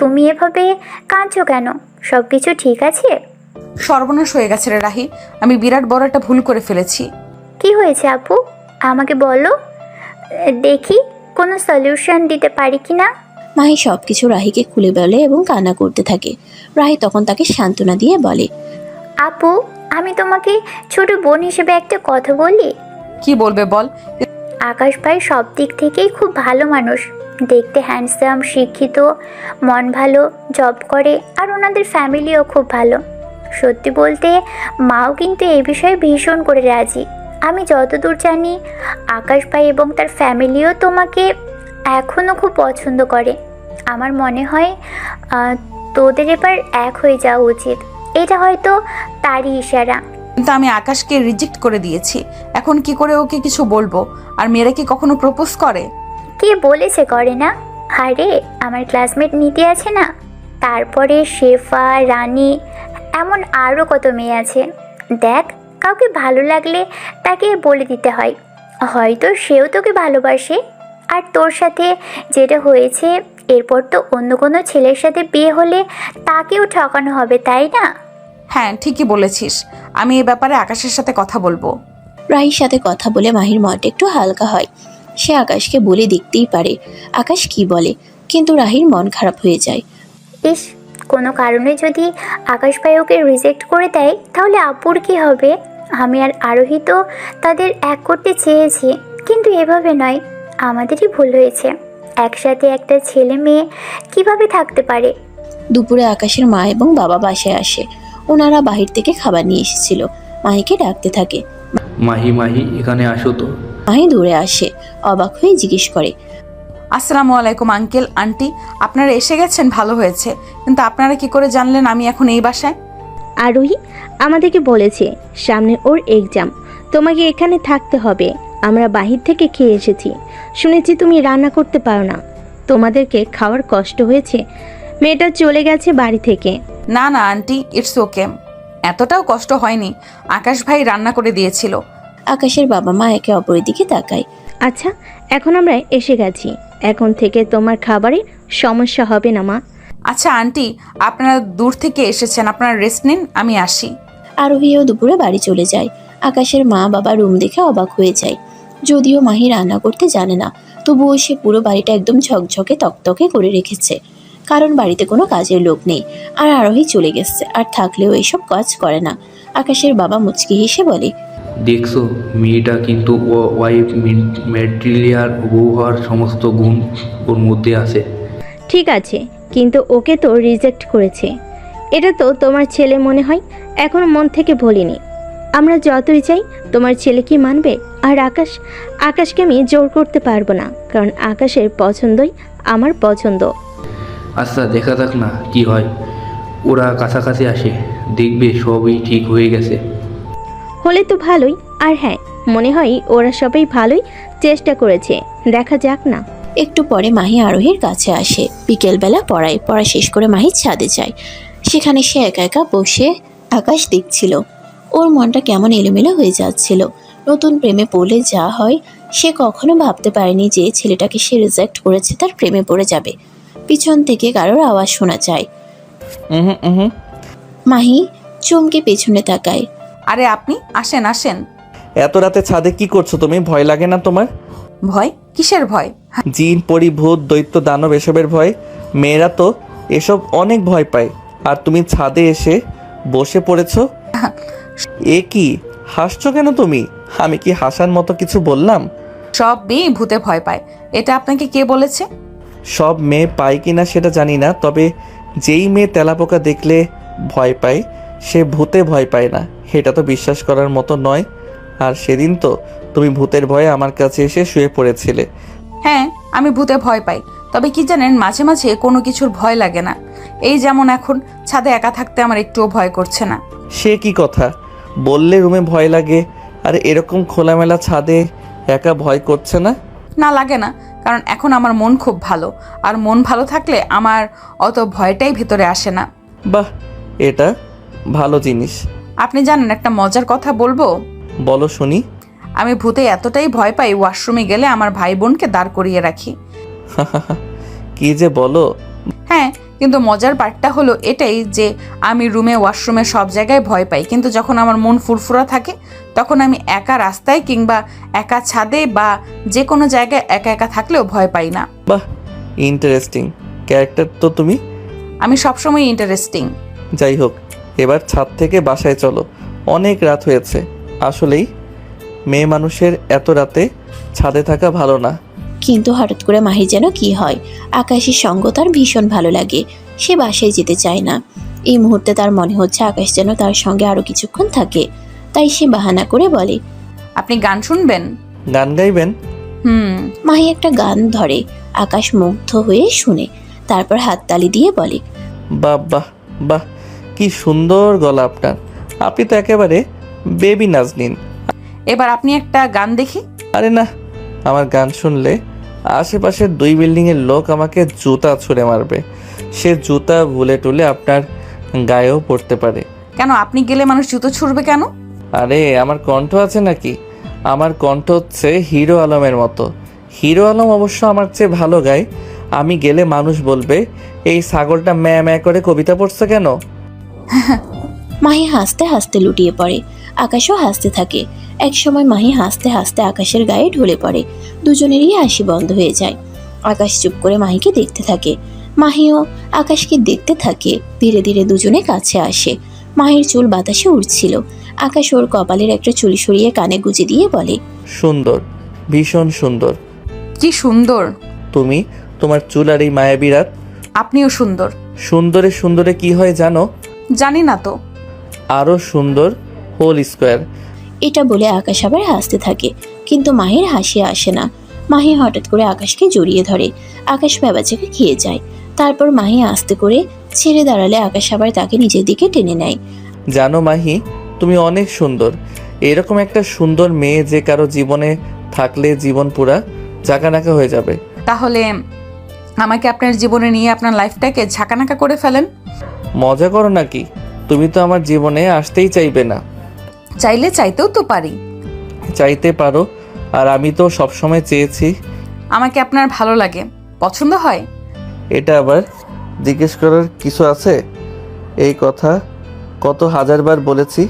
তুমি এভাবে কাঁদছো কেন? সব কিছু ঠিক আছে? সর্বনাশ হয়ে গেছে রে রাহি, আমি বিরাট বড় একটা ভুল করে ফেলেছি। কি হয়েছে আপু, আমাকে বলো, দেখি কোনো সলিউশন দিতে পারি কি না। মাহি সবকিছু রাহিকে খুলে বলে এবং কান্না করতে থাকে। রাহি তখন তাকে সান্ত্বনা দিয়ে বলে, আপু, আমি তোমাকে ছোট বোন হিসেবে একটা কথা বলি। কি বলবে বল। আকাশ ভাই সব দিক থেকেই খুব ভালো মানুষ, দেখতে হ্যান্ডসাম, শিক্ষিত, মন ভালো, জব করে, আর ওনাদের ফ্যামিলিও খুব ভালো। সত্যি বলতে মাও কিন্তু এই বিষয়ে ভীষণ করে রাজি। আমি যতদূর জানি আকাশ ভাই এবং তার ফ্যামিলিও তোমাকে এখনও খুব পছন্দ করে। আমার মনে হয় তোদের এবার এক হয়ে যাওয়া উচিত। এটা হয়তো তারই ইশারা। কিন্তু আমি আকাশকে রিজেক্ট করে দিয়েছি, এখন কি করে ওকে কিছু বলবো? আর মেয়েরা কি কখনো প্রপোজ করে? কে বলেছে করে না? আরে আমার ক্লাসমেট নীতি আছে না, তারপরে শেফা, রানী, এমন আরও কত মেয়ে আছে। দেখ, কাউকে ভালো লাগলে তাকে বলে দিতে হয়, হয়তো সেও তোকে ভালোবাসে। আর তোর সাথে যেটা হয়েছে, এরপর তো অন্য কোনো ছেলের সাথে বিয়ে হলে তাকেও ঠকানো হবে, তাই না? হ্যাঁ, ঠিকই বলেছিস, আমি এ ব্যাপারে আকাশের সাথে কথা বলবো। রাহির সাথে কথা বলে মাহির মনটা একটু হালকা হয়। সে আকাশকে বলে দেখতেই পারে আকাশ কি বলে, কিন্তু রাহির মন খারাপ হয়ে যায়। ইস, কোনো কারণে যদি আকাশ ভাই ওকে রিজেক্ট করে দেয়, তাহলে আপুর কি হবে? আমি আর আরোহী তো তাদের এক করতে চেয়েছি, কিন্তু এভাবে নয়। আমাদেরই ভুল হয়েছে। একসাথে একটা ছেলে মেয়ে কিভাবে থাকতে পারে? দুপুরে আকাশের মা এবং বাবা বাসায় আসে। ওনারা বাহির থেকে খাবার নিয়ে এসেছিল। মাহিকে ডাকতে থাকে। মাহি মাহি এখানে আসো তো। মাহি দৌড়ে আসে, অবাক হয়ে জিজ্ঞেস করে, আসসালামু আলাইকুম আঙ্কেল, আন্টি, আপনারা এসে গেছেন, ভালো হয়েছে। কিন্তু আপনারা কি করে জানলেন আমি এখন এই বাসায়? আরোহী আমাদেরকে বলেছে সামনে ওর এক্সাম, তোমাকে এখানে থাকতে হবে। আমরা বাহির থেকে খেয়ে এসেছি, শুনেছি তুমি রান্না করতে পারো না, তোমাদেরকে খাওয়ার কষ্ট হয়েছে। মেয়েটা চলে গেছে বাড়ি থেকে। না না আন্টি, ইটস ওকে, এতটাও কষ্ট হয়নি, আকাশ ভাই রান্না করে দিয়েছিল। আকাশের বাবা মা একে অপরের দিকে তাকায়। আচ্ছা, এখন আমরা এসে গেছি, এখন থেকে তোমার খাবারে সমস্যা হবে না মা। আচ্ছা আন্টি, আপনারা দূর থেকে এসেছেন, আপনারা রেস্ট নিন, আমি আসি। আরোহীও দুপুরে বাড়ি চলে যায়। আকাশের মা বাবা রুম দেখে অবাক হয়ে যায়। যদিও মাহি রান্না করতে জানে না, তবুও সে পুরো বাড়িটা একদম ঝকঝকে তকতকে করে রেখেছে, কারণ বাড়িতে কোনো কাজের লোক নেই। আর আরোহী চলে গেছে, আর থাকলেও এসব কাজ করে না। আকাশের বাবা মুচকি হেসে বলে, দেখছো, মেয়েটা কিন্তু ওয়াইফ ম্যাটেরিয়াল বউ হওয়ার সমস্ত গুণ ওর মধ্যে আছে। ঠিক আছে, কিন্তু ওকে তো রিজেক্ট করেছে, এটা তো তোমার ছেলে মনে হয়। এখন মন থেকে বলিনি, আমরা যতই চাই তোমার ছেলে কি মানবে? আর আকাশকে আমি জোর করতে পারবো না, কারণ আকাশের পছন্দই আমার পছন্দ। আচ্ছা, দেখা যাক না কি হয়। ওরা কাছাকাছি আসে, দেখবে সবই ঠিক হয়ে গেছে। হলে তো ভালোই। আর হ্যাঁ, মনে হয় ওরা সবাই ভালোই চেষ্টা করেছে, দেখা যাক না। একটু পরে মাহি আরোহীর কাছে আসে। বিকেলবেলা পড়া শেষ করে মাহি ছাদে যায়। সেখানে সে একা একা বসে আকাশ দেখছিল। ওর মনটা কেমন এলোমেলো হয়ে যাচ্ছিল। নতুন প্রেমে পড়লে যা হয়, সে কখনো ভাবতে পারেনি যে ছেলেটাকে সে রিজেক্ট করেছে তার প্রেমে পড়ে যাবে। পিছন থেকে কারোর আওয়াজ শোনা যায়। মাহি চমকে পেছনে তাকায়। আরে আপনি আসেন আসেন। এত রাতে ছাদে কি করছো তুমি? ভয় লাগে না তোমার? ভয়? কিসের ভয়? জিন, পরি, ভূত, দৈত্য, দানব এসবের ভয়? মেয়েরা তো এসব অনেক ভয় পায়, আর তুমি ছাদে এসে বসে পড়েছো। এ কি হাসছো কেন তুমি? আমি কি হাসার মতো কিছু বললাম? সব মেয়ে ভূতে ভয় পায়, এটা আপনাকে কে বলেছে? সব মেয়ে পায় কিনা সেটা জানি না, তবে যেই মেয়ে তেলাপোকা দেখলে ভয় পায় সে ভূতে ভয় পায় না, এটা তো বিশ্বাস করার মতো নয়। আর সেদিন তো তুমি ভূতের ভয়ে আমার কাছে এসে শুয়ে পড়েছিলে। হ্যাঁ, আমি ভূতে ভয় পাই, তবে কি জানেন, মাঝে মাঝে কোনো কিছুর ভয় লাগে না। এই যেমন এখন ছাদে একা থাকতে আমার একটুও ভয় করছে না। সে কি কথা, বললে রুমে ভয় লাগে, আর এরকম খোলামেলা ছাদে একা ভয় করছে না? না, লাগে না, কারণ এখন আমার মন খুব ভালো, আর মন ভালো থাকলে আমার অত ভয়টাই ভেতরে আসে না। বাহ, এটা ভালো জিনিস। আপনি জানেন একটা মজার কথা বলবো? বলো শুনি। আমি ভূতে এতটাই ভয় পাই, ওয়াশরুমে গেলে আমার ভাই বোনকে দাঁড় করিয়ে রাখি। কি যে বলো। হ্যাঁ, কিন্তু মজার পার্টটা হলো এটাই যে আমি রুমে, ওয়াশরুমে সব জায়গায় ভয় পাই, কিন্তু যখন আমার মন ফুরফুরা থাকে তখন আমি একা রাস্তায় কিংবা একা ছাদে বা যে কোনো জায়গায় একা একা থাকলেও ভয় পাই না। বাহ, ইন্টারেস্টিং ক্যারেক্টার তো তুমি। আমি সবসময় ইন্টারেস্টিং। যাই হোক, এবার ছাদ থেকে বাসায় চলো, অনেক রাত হয়েছে। আসলেই মেয়ে মানুষের এত রাতে ছাদে থাকা ভালো না। কিন্তু হঠাৎ করে মাহির যেন কি হয়, আকাশের সঙ্গ তার ভীষণ ভালো লাগে। সে বাসায় যেতে চায় না। এই মুহূর্তে তার মনে হচ্ছে আকাশ যেন তার সঙ্গে আরো কিছুক্ষণ থাকে। তাই সে বাহানা করে বলে, আপনি গান শুনবেন? গান গাইবেন? মাহি একটা গান ধরে। আকাশ মুগ্ধ হয়ে শুনে, তারপর হাততালি দিয়ে বলে, বাহ বাহ বাহ, কি সুন্দর গলা আপনার। আপনি তো একেবারে বেবি নাজনীন। এবার আপনি একটা গান দেখি। আরে না, আমার গান শুনলে আশেপাশের 2 বিল্ডিংয়ের লোক আমাকে জুতা ছুঁড়ে মারবে। সে জুতা ভুলে টুলে আপনার গায়েও পড়তে পারে। কেন, আপনি গেলে মানুষ জুতো ছুড়বে কেন? আরে আমার কণ্ঠ আছে নাকি? আমার কণ্ঠ হচ্ছে হিরো আলমের মতো। হিরো আলম অবশ্য আমার চেয়ে ভালো গায়। আমি গেলে মানুষ বলবে, এই ছাগলটা ম্যা ম্যা করে কবিতা পড়ছে কেন? মাহি হাসতে হাসতে লুটিয়ে পড়ে। আকাশও হাসতে থাকে। একসময় মাহি হাসতে হাসতে আকাশের গায়ে ঢলে পড়ে। দুজনেরই হাসি বন্ধ হয়ে যায়। আকাশ চুপ করে মাহিকে দেখতে থাকে। মাহিও আকাশকে দেখতে থাকে। ধীরে ধীরে দুজনে কাছে আসে। মাহির চুল বাতাসে উড়ছিল। আকাশ ওর কপালের একটা চুল সরিয়ে কানে গুজে দিয়ে বলে, সুন্দর, ভীষণ সুন্দর। কি সুন্দর তুমি, তোমার চুল আর এই মায়াবী রাত। আপনিও সুন্দর। সুন্দরে সুন্দরে কি হয় জানো? জানি না তো। আরো সুন্দর হোল স্কোয়ার। এটা বলে আকাশ আবার হাসতে থাকে, কিন্তু মাহির হাসি আসে না। মাহি হঠাৎ করে আকাশকে জড়িয়ে ধরে। আকাশ ব্যাবাচাকে খেয়ে যায়। তারপর মাহি আস্তে করে ছেড়ে দাঁড়ালে আকাশ আবার তাকে নিজের দিকে টেনে নেয়। জানো মাহি, তুমি অনেক সুন্দর। এরকম একটা সুন্দর মেয়ে যে কারো জীবনে থাকলে জীবন পুরা ঝাঁকানাকা হয়ে যাবে। তাহলে আমাকে আপনার জীবনে নিয়ে আপনার লাইফটাকে ঝাঁকানাকা করে ফেলেন। মজা করো নাকি? তুমি তো আমার জীবনে আসতেই চাইবে না। চাইলে চাইতেও তো পারি। চাইতে পারো, আর আমি তো সবসময় চেয়েছি। আমাকে আপনার ভালো লাগে, পছন্দ হয়। এটা আবার জিজ্ঞেস করার কিছু আছে? এই কথা কত হাজারবার বলেছি।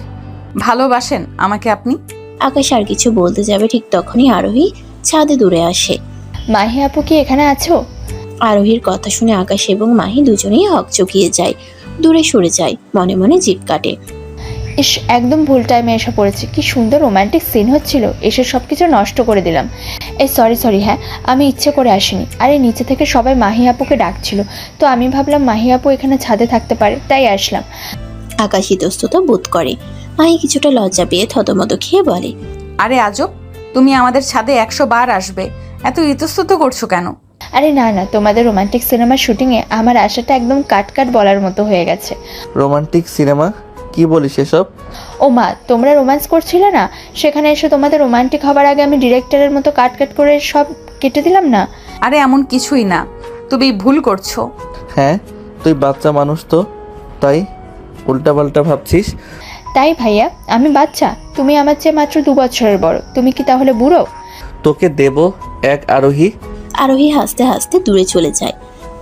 ভালোবাসেন আমাকে আপনি? আকাশ আর কিছু বলতে যাবে, ঠিক তখনই আরোহী ছাদে দূরে আসে। মাহি আপু কি এখানে আছো? আরোহীর কথা শুনে আকাশ এবং মাহি দুজনেই হকচকিয়ে যায়। দূরে সরে যায়, মনে মনে জিভ কাটে। ইস, একদম ভুল টাইমে এসে পড়েছে। কি সুন্দর রোমান্টিক সিন হচ্ছিল, এসে সব কিছু নষ্ট করে দিলাম। সরি, হ্যাঁ আমি ইচ্ছে করে আসিনি। আরে নিচে থেকে সবাই মাহি আপুকে ডাকছিল, তো আমি ভাবলাম মাহি আপু এখানে ছাদে থাকতে পারে, তাই আসলাম। আকাশ ইতস্ততা বোধ করে। মাহি কিছুটা লজ্জা পেয়ে থতমত খেয়ে বলে, আরে আজব, তুমি আমাদের ছাদে 100 বার আসবে, এত ইতস্তত করছো কেন? আরে না, তোমাদের রোমান্টিক সিনেমার শুটিংয়ে আমার আশাটা একদম কাট বলার মতো হয়ে গেছে। Romantic cinema? কি বলিস এসব? ও মা, তোমরা রোম্যান্স করছিলে না, সেখানে এসে তোমাদের রোমান্টিক হবার আগে আমি ডিরেক্টরের মতো কাট করে সব কেটে দিলাম না? আরে এমন কিছুই না, তুমি ভুল করছো। হ্যাঁ, তুই বাচ্চা মানুষ তো, তাই উল্টাপাল্টা ভাবছিস। তাই ভাইয়া, আমি বাচ্চা? তুমি আমার চেয়ে মাত্র 2 বছরের বড়, তুমি কি তাহলে বুড়ো? তোকে দেব এক আরোহী। আরোহী হাসতে হাসতে দূরে চলে যায়।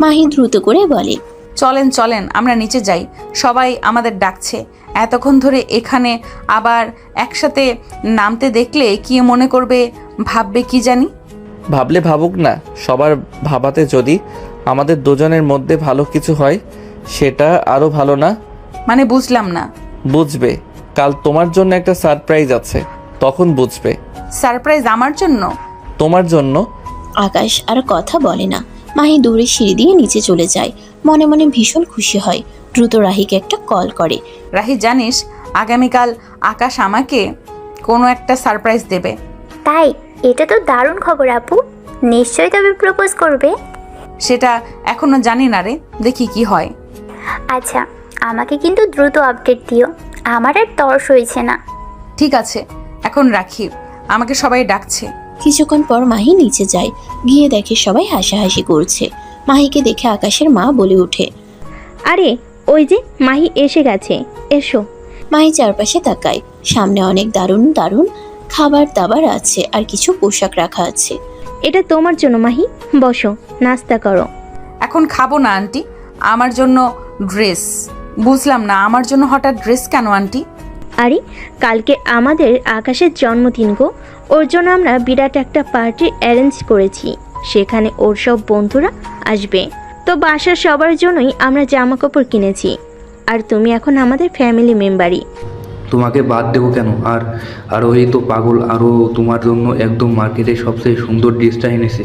মাহি দ্রুত করে বলে, চলেন আমরা নিচে যাই, সবাই আমাদের ডাকছে। এতক্ষণ ধরে এখানে আবার একসাথে নামতে দেখলে কি মনে করবে, ভাববে কি জানি। ভাবলে ভাবুক না, সবার ভাবাতে যদি আমাদের দুজনের মধ্যে ভালো কিছু হয় সেটা আরো ভালো না? মানে বুঝলাম না। বুঝবে, কাল তোমার জন্য একটা সারপ্রাইজ আছে, তখন বুঝবে। সারপ্রাইজ আমার জন্য? তোমার জন্য। আকাশ আর কথা বলে না। মাহি দূরে সিঁড়ি দিয়ে নিচে চলে যায়। মনে মনে ভীষণ খুশি হয়। দ্রুত রাহিকে একটা কল করে। রাহি, জানিস আগামীকাল আকাশ আমাকে কোনো একটা সারপ্রাইজ দেবে। তাই? এটা তো দারুণ খবর আপু। নিশ্চয়ই তবে প্রপোজ করবে। সেটা এখনো জানি না রে, দেখি কি হয়। আচ্ছা, আমাকে কিন্তু দ্রুত আপডেট দিও, আমার আর তর্স হয়েছে না। ঠিক আছে, এখন রাখি, আমাকে সবাই ডাকছে। কিছুক্ষণ পর মাহি নিচে যায়, গিয়ে দেখে সবাই হাসাহাসি করছে। মাহিকে দেখে আকাশের মা বলে ওঠে, আরে ওই যে মাহি এসে গেছে, এসো। মাহি চারপাশে তাকায়, সামনে অনেক দারুণ দারুণ খাবার দাবার আছে আর কিছু পোশাক রাখা আছে। এটা তোমার জন্য মাহি, বসো, নাস্তা করো। এখন খাবো না আন্টি, আমার জন্য ড্রেস। বুঝলাম না, আমার জন্য হঠাৎ ড্রেস কেন আন্টি? আরে কালকে আমাদের আকাশের জন্মদিন গো, ওর জন্য আমরা বিরাট একটা পার্টি অ্যারেঞ্জ করেছি, সেখানে ওর সব বন্ধুরা আসবে, তো বাসার সবার জন্যই আমরা জামা কাপড় কিনেছি। আর তুমি এখন আমাদের ফ্যামিলি মেম্বারই। তোমাকে বাদ দেবো কেন? আর আরোহী তো পাগল, আরও তোমার জন্য একদম মার্কেটের সবচেয়ে সুন্দর ড্রেসটা এনেছে।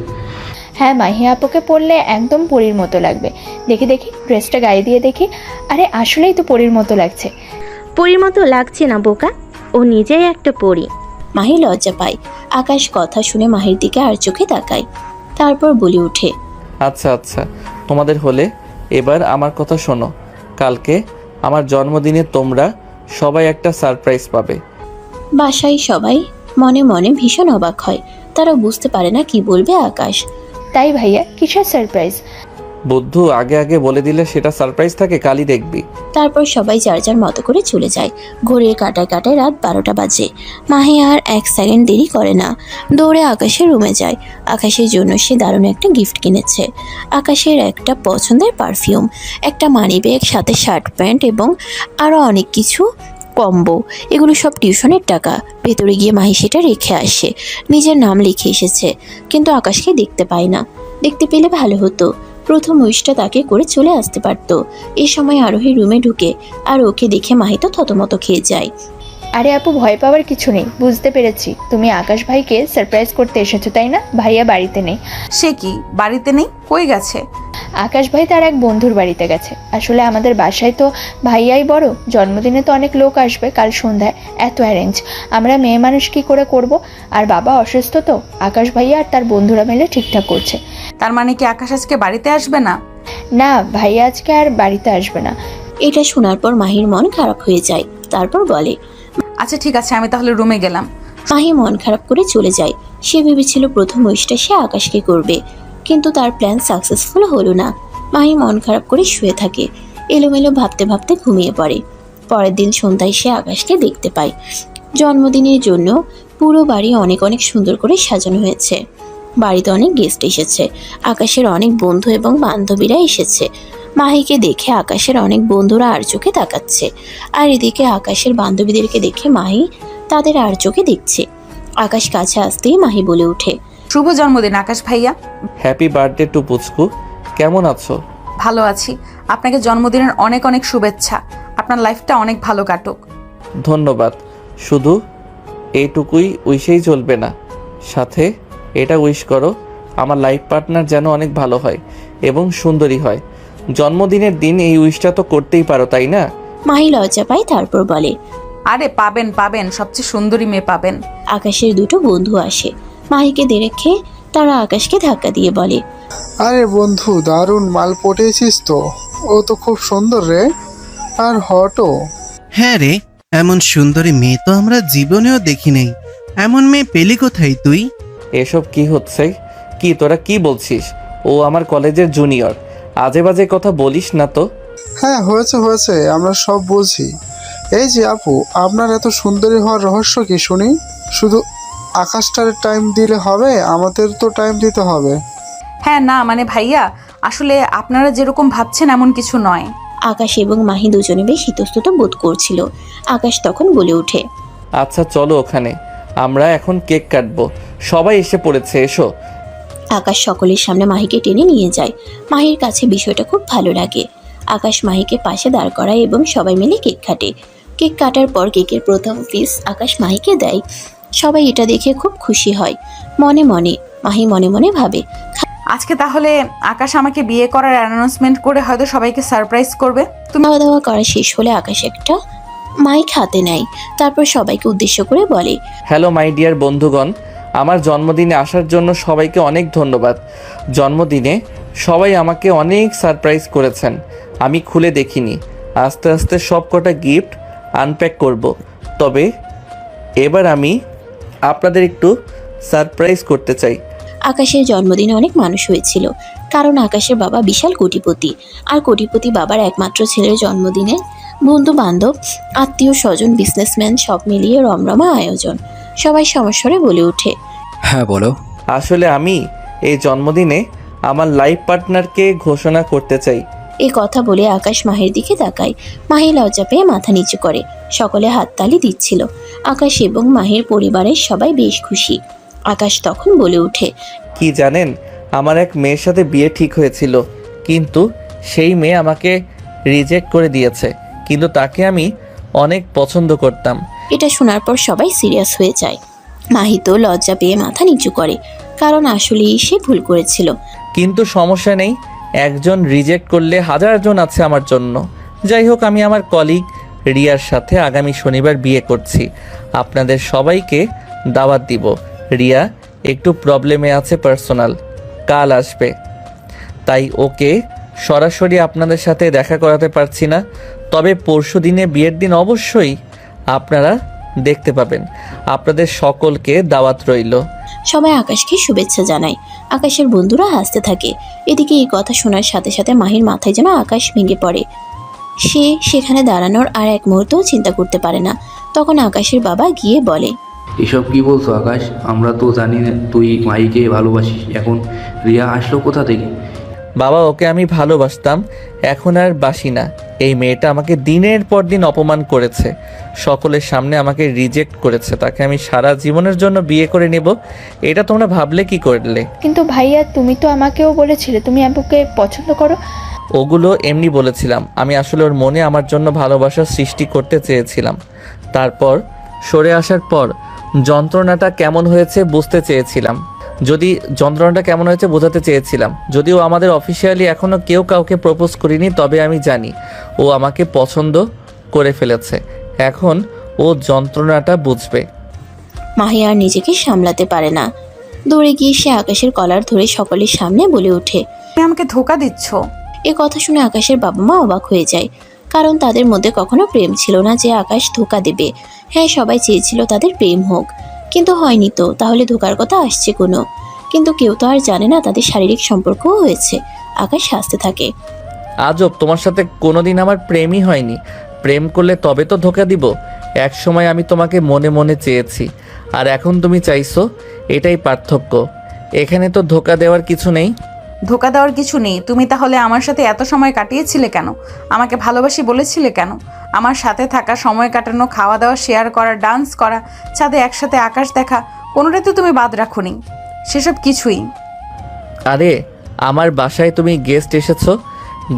হ্যাঁ, মাহি আপুকে পরলে একদম পরীর মতো লাগবে। দেখি দেখি ড্রেসটা গায়ে দিয়ে দেখি। আরে আসলেই তো পরীর মতো লাগছে। পরীর মতো লাগছে না বোকা, ও নিজেই একটা পরী। মাহি লজ্জা পায়। আকাশ কথা শুনে মাহির দিকে আর চোখে তাকায়, তারপর বলে ওঠে, আচ্ছা আচ্ছা, তোমাদের হলে এবার আমার কথা শোনো। কালকে আমার জন্মদিনে তোমরা সবাই একটা সারপ্রাইজ পাবে। বাসায় সবাই মনে মনে ভীষণ অবাক হয়, তারা বুঝতে পারে না কি বলবে আকাশ। তাই ভাইয়া, কিসের সারপ্রাইজ? বুদ্ধু, আগে আগে বলে দিলে সেটা সারপ্রাইজ থাকে, কালই দেখবি। তারপর সবাই যার যার মতো করে চলে যায়। ঘড়ির কাটায় কাটায় রাত 12টা বাজে। মাহি আর এক সেকেন্ড দেরি করে না, দৌড়ে আকাশের রুমে যায়। আকাশের জন্য সে দারুণ একটা গিফট কিনেছে। আকাশের একটা পছন্দের পারফিউম, একটা মানি ব্যাগ, সাথে শার্ট প্যান্ট এবং আরও অনেক কিছু কম্বো। এগুলো সব টিউশনের টাকা। ভেতরে গিয়ে মাহি সেটা রেখে আসে। নিজের নাম লিখে এসেছে, কিন্তু আকাশকে দেখতে পায় না। দেখতে পেলে ভালো হতো, প্রথম উইশটা তাকে করে চলে আসতে পারতো। এই সময় আরোহী রুমে ঢুকে, আর ওকে দেখে মাহি তো থতমত খেয়ে যায়। আরে আপু, ভয় পাওয়ার কিছু নেই, বুঝতে পেরেছি তুমি আকাশ ভাইকে সারপ্রাইজ করতে এসেছো, তাই না? ভাইয়া বাড়িতে নেই। সে কি বাড়িতে নেই? কই গেছে? আকাশ ভাই তার এক বন্ধুর বাড়িতে গেছে। আসলে আমাদের বাসায় তো ভাইয়াই বড়, জন্মদিনে তো অনেক লোক আসবে, কাল সন্ধ্যায় এত অ্যারেঞ্জ আমরা মেয়ে মানুষ কি করে করব? আর বাবা অসুস্থ, তো আকাশ ভাইয়া আর তার বন্ধুরা মিলে ঠিকঠাক করছে। তার মানে কি আকাশ আজকে বাড়িতে আসবে না? না, ভাইয়া আজকে আর বাড়িতে আসবে না। এটা শোনার পর মাহির মন খারাপ হয়ে যায়। তারপর বলে, আচ্ছা ঠিক আছে, আমি তাহলে রুমে গেলাম। মাহি মন খারাপ করে চলে যায়। সে ভেবেছিল প্রথম উইশটা সে আকাশকে করবে, কিন্তু তার প্ল্যান সাকসেসফুল হলো না। মাহি মন খারাপ করে শুয়ে থাকে, এলোমেলো ভাবতে ভাবতে ঘুমিয়ে পড়ে। পরের দিন সন্ধ্যায় সে আকাশকে দেখতে পায়। জন্মদিনের জন্য পুরো বাড়ি অনেক অনেক সুন্দর করে সাজানো হয়েছে। বাড়িতে অনেক গেস্ট এসেছে। আকাশের অনেক বন্ধু এবং বান্ধবীরা এসেছে। মাহিকে দেখে আকাশের অনেক বন্ধুরা আর চোখে তাকাচ্ছে, আর এদিকে আকাশের বান্ধবীদেরকে দেখে মাহি তাদের আর চোখে দেখছে। আকাশ কাছে আসতেই মাহি বলে ওঠে, শুভ জন্মদিন আকাশ ভাইয়া। হ্যাপি বার্থডে টু পুচকু, কেমন আছো? ভালো আছি, আপনাকে জন্মদিনের অনেক অনেক শুভেচ্ছা। আপনার লাইফটা অনেক ভালো কাটুক। ধন্যবাদ। শুধু এইটুকুই উইশেই চলবে না, সাথে এটা উইশ করো আমার লাইফ পার্টনার যেন অনেক ভালো হয় এবং সুন্দরী হয়। জন্মদিনের দিন এই উইশটা তো করতেই পারো, তাই না? মাহি লজ্জা পায়, তারপর বলে, আরে পাবেন পাবেন, সবচেয়ে সুন্দরী মেয়ে পাবেন। আকাশের দুটো বন্ধু আসে। মাহিকে দেখে তারা আকাশকে ধাক্কা দিয়ে বলে, আরে বন্ধু, দারুণ মাল পটিয়েছিস তো, ও তো খুব সুন্দর রে, আর হটও। হ্যাঁ রে, এমন সুন্দরী মেয়ে তো আমরা জীবনেও দেখি নাই। এমন মেয়ে পেলি কোথায় তুই? এসব কি হচ্ছে? কি তোরা কি বলছিস? ও আমার কলেজের জুনিয়র, আজে বাজে কথা বলিস না তো। হ্যাঁ হয়েছে হয়েছে, আমরা সব বলছি। এই যে আপু, আপনার এত সুন্দরী হওয়ার রহস্য কি শুনি? শুধু আকাশটার টাইম দিলে হবে? আমাদের তো টাইম দিতে হবে। হ্যাঁ না মানে ভাইয়া, আসলে আপনারা যেরকম ভাবছেন এমন কিছু নয়। আকাশ এবং মাহি দুজনে বেশ ইতস্তত বোধ করছিল। আকাশ তখন বলে ওঠে, আচ্ছা চলো ওখানে, আমরা এখন কেক কাটবো, সবাই এসে পড়েছে, এসো। আকাশ সকলের সামনে মাহিকে টেনে নিয়ে যায়। মাহির কাছে বিষয়টা খুব ভালো লাগে। আকাশ মাহিকে পাশে দাঁড় করায় এবং সবাই মিলে কেক কাটে। কেক কাটার পর কেকের প্রথম পিস আকাশ মাহিকে দেয়। সবাই এটা দেখে খুব খুশি হয়। মনে মনে মাহি মনে মনে ভাবে, আজকে তাহলে আকাশ আমাকে বিয়ে করার অ্যানাউন্সমেন্ট করে হয়তো সবাইকে সারপ্রাইজ করবে। খাওয়া দাওয়া করা শেষ হলে আকাশ একটা মাইক হাতে নেয়, তারপর সবাইকে উদ্দেশ্য করে বলে, হ্যালো মাই ডিয়ার বন্ধুগণ, আমার জন্মদিনে আসার জন্য সবাইকে অনেক ধন্যবাদ। জন্মদিনে সবাই আমাকে অনেক সারপ্রাইজ করেছেন, আমি খুলে দেখিনি। আস্তে আস্তে সব কটা গিফট আনপ্যাক করব। তবে এবার আমি আপনাদের একটু সারপ্রাইজ করতে চাই। আকাশের জন্মদিনে অনেক মানুষ হয়েছিল, কারণ আকাশের বাবা বিশাল কোটিপতি, আর কোটিপতি বাবার একমাত্র ছেলের জন্মদিনে বন্ধু বান্ধব, আত্মীয় স্বজন, বিজনেসম্যান সব মিলিয়ে রমরমা আয়োজন। সবাই সমস্বরে বলে ওঠে, হ্যাঁ বলো। আসলে আমি এই জন্মদিনে আমার লাইফ পার্টনারকে ঘোষণা করতে চাই। এই কথা বলে আকাশ মাহির দিকে তাকায়। মাহি লজ্জা পেয়ে মাথা নিচু করে। সকলে হাততালি দিচ্ছিল। আকাশ এবং মাহির পরিবারের সবাই বেশ খুশি। আকাশ তখন বলে ওঠে, কি জানেন, আমার এক মেয়ের সাথে বিয়ে ঠিক হয়েছিল, কিন্তু সেই মেয়ে আমাকে রিজেক্ট করে দিয়েছে। কিন্তু তাকে আমি অনেক পছন্দ করতাম। এটা শোনার পর সবাই সিরিয়াস হয়ে যায়। মাহি তো লজ্জা পেয়ে মাথা নিচু করে, কারণ আসলেই সে ভুল করেছিল। কিন্তু সমস্যা নেই, একজন রিজেক্ট করলে হাজারজন আছে আমার জন্য। যাই হোক, আমি আমার কলিগ রিয়ার সাথে আগামী শনিবার বিয়ে করছি। আপনাদের সবাইকে দাওয়াত দিব। রিয়া একটু প্রবলেমে আছে, পার্সোনাল, কাল আসবে, তাই ওকে সরাসরি আপনাদের সাথে দেখা করাতে পারছি না। তবে পরশু দিনে বিয়ের দিন অবশ্যই আপনারা দেখতে পাবেন। আপনাদের সকলকে দাওয়াত রইল। সবাই আকাশকে শুভেচ্ছা জানায়। আকাশের বন্ধুরা হাসতে থাকে। এদিকে এই কথা শোনার সাথে সাথে মাহির মাথায় যেন আকাশ ভেঙে পড়ে। সে সেখানে দাঁড়ানোর আর এক মুহূর্তও চিন্তা করতে পারে না। তখন আকাশের বাবা গিয়ে বলে, এসব কি বলছো আকাশ? আমরা তো জানি না তুই মাইকে ভালোবাসিস, এখন রিয়া আসলো কোথা থেকে? বাবা, ওকে আমি ভালোবাসতাম, এখন আর বাসি না। এই মেয়েটা আমাকে দিনের পর দিন অপমান করেছে, সকলের সামনে আমাকে রিজেক্ট করেছে। তাকে আমি সারা জীবনের জন্য বিয়ে করে নেব, এটা তোমরা ভাবলে কি করলে? কিন্তু ভাইয়া, তুমি তো আমাকেও বলেছিলে তুমি আপুকে পছন্দ করো। ওগুলো এমনি বলেছিলাম, আমি আসলে ওর মনে আমার জন্য ভালোবাসার সৃষ্টি করতে চেয়েছিলাম। তারপর সরে আসার পর যন্ত্রণাটা কেমন হয়েছে বুঝতে চেয়েছিলাম। বোঝাতে চেয়েছিলাম। যদিও আমাদের অফিসিয়ালি এখনও কেউ কাউকে প্রপোজ করিনি, তবে আমি জানি ও আমাকে পছন্দ করে ফেলেছে। এখন ও যন্ত্রণাটা বুঝবে। মাহি আর নিজেকে সামলাতে পারে না। দৌড়ে গিয়ে সে আকাশের কলার ধরে সকলের সামনে বলে ওঠে, তুমি আমাকে ধোকা দিচ্ছ। এ কথা শুনে আকাশের বাবা মা অবাক হয়ে যায়, কারণ তাদের মধ্যে কখনো প্রেম ছিল না যে আকাশ ধোকা দেবে। হ্যাঁ, সবাই চেয়েছিল তাদের প্রেম হোক, কিন্তু হয়নি তো, তাহলে ধোকার কথা আসছে কোনো। কিন্তু কেউ তো আর জানে না তাদের শারীরিক সম্পর্কও হয়েছে। আকাশ হাসতে থাকে। আজব, তোমার সাথে কোনোদিন আমার প্রেমই হয়নি। প্রেম করলে তবে তো ধোকা দিব। এক সময় আমি তোমাকে মনে মনে চেয়েছি, আর এখন তুমি চাইছো, এটাই পার্থক্য। এখানে তো ধোকা দেওয়ার কিছু নেই। ধোকা দেওয়ার কিছু নেই। তুমি তাহলে আমার সাথে এত সময় কাটিয়েছিলে কেন? আমাকে ভালোবাসি বলেছিলে কেন? আমার সাথে থাকা, সময় কাটানো, খাওয়া দাওয়া শেয়ার করা, ডান্স করা, ছাদে একসাথে আকাশ দেখা, কোনোটাই তো তুমি বাদ রাখোনি। সেসব কিছুই। আরে, আমার বাসায় তুমি গেস্ট এসেছো,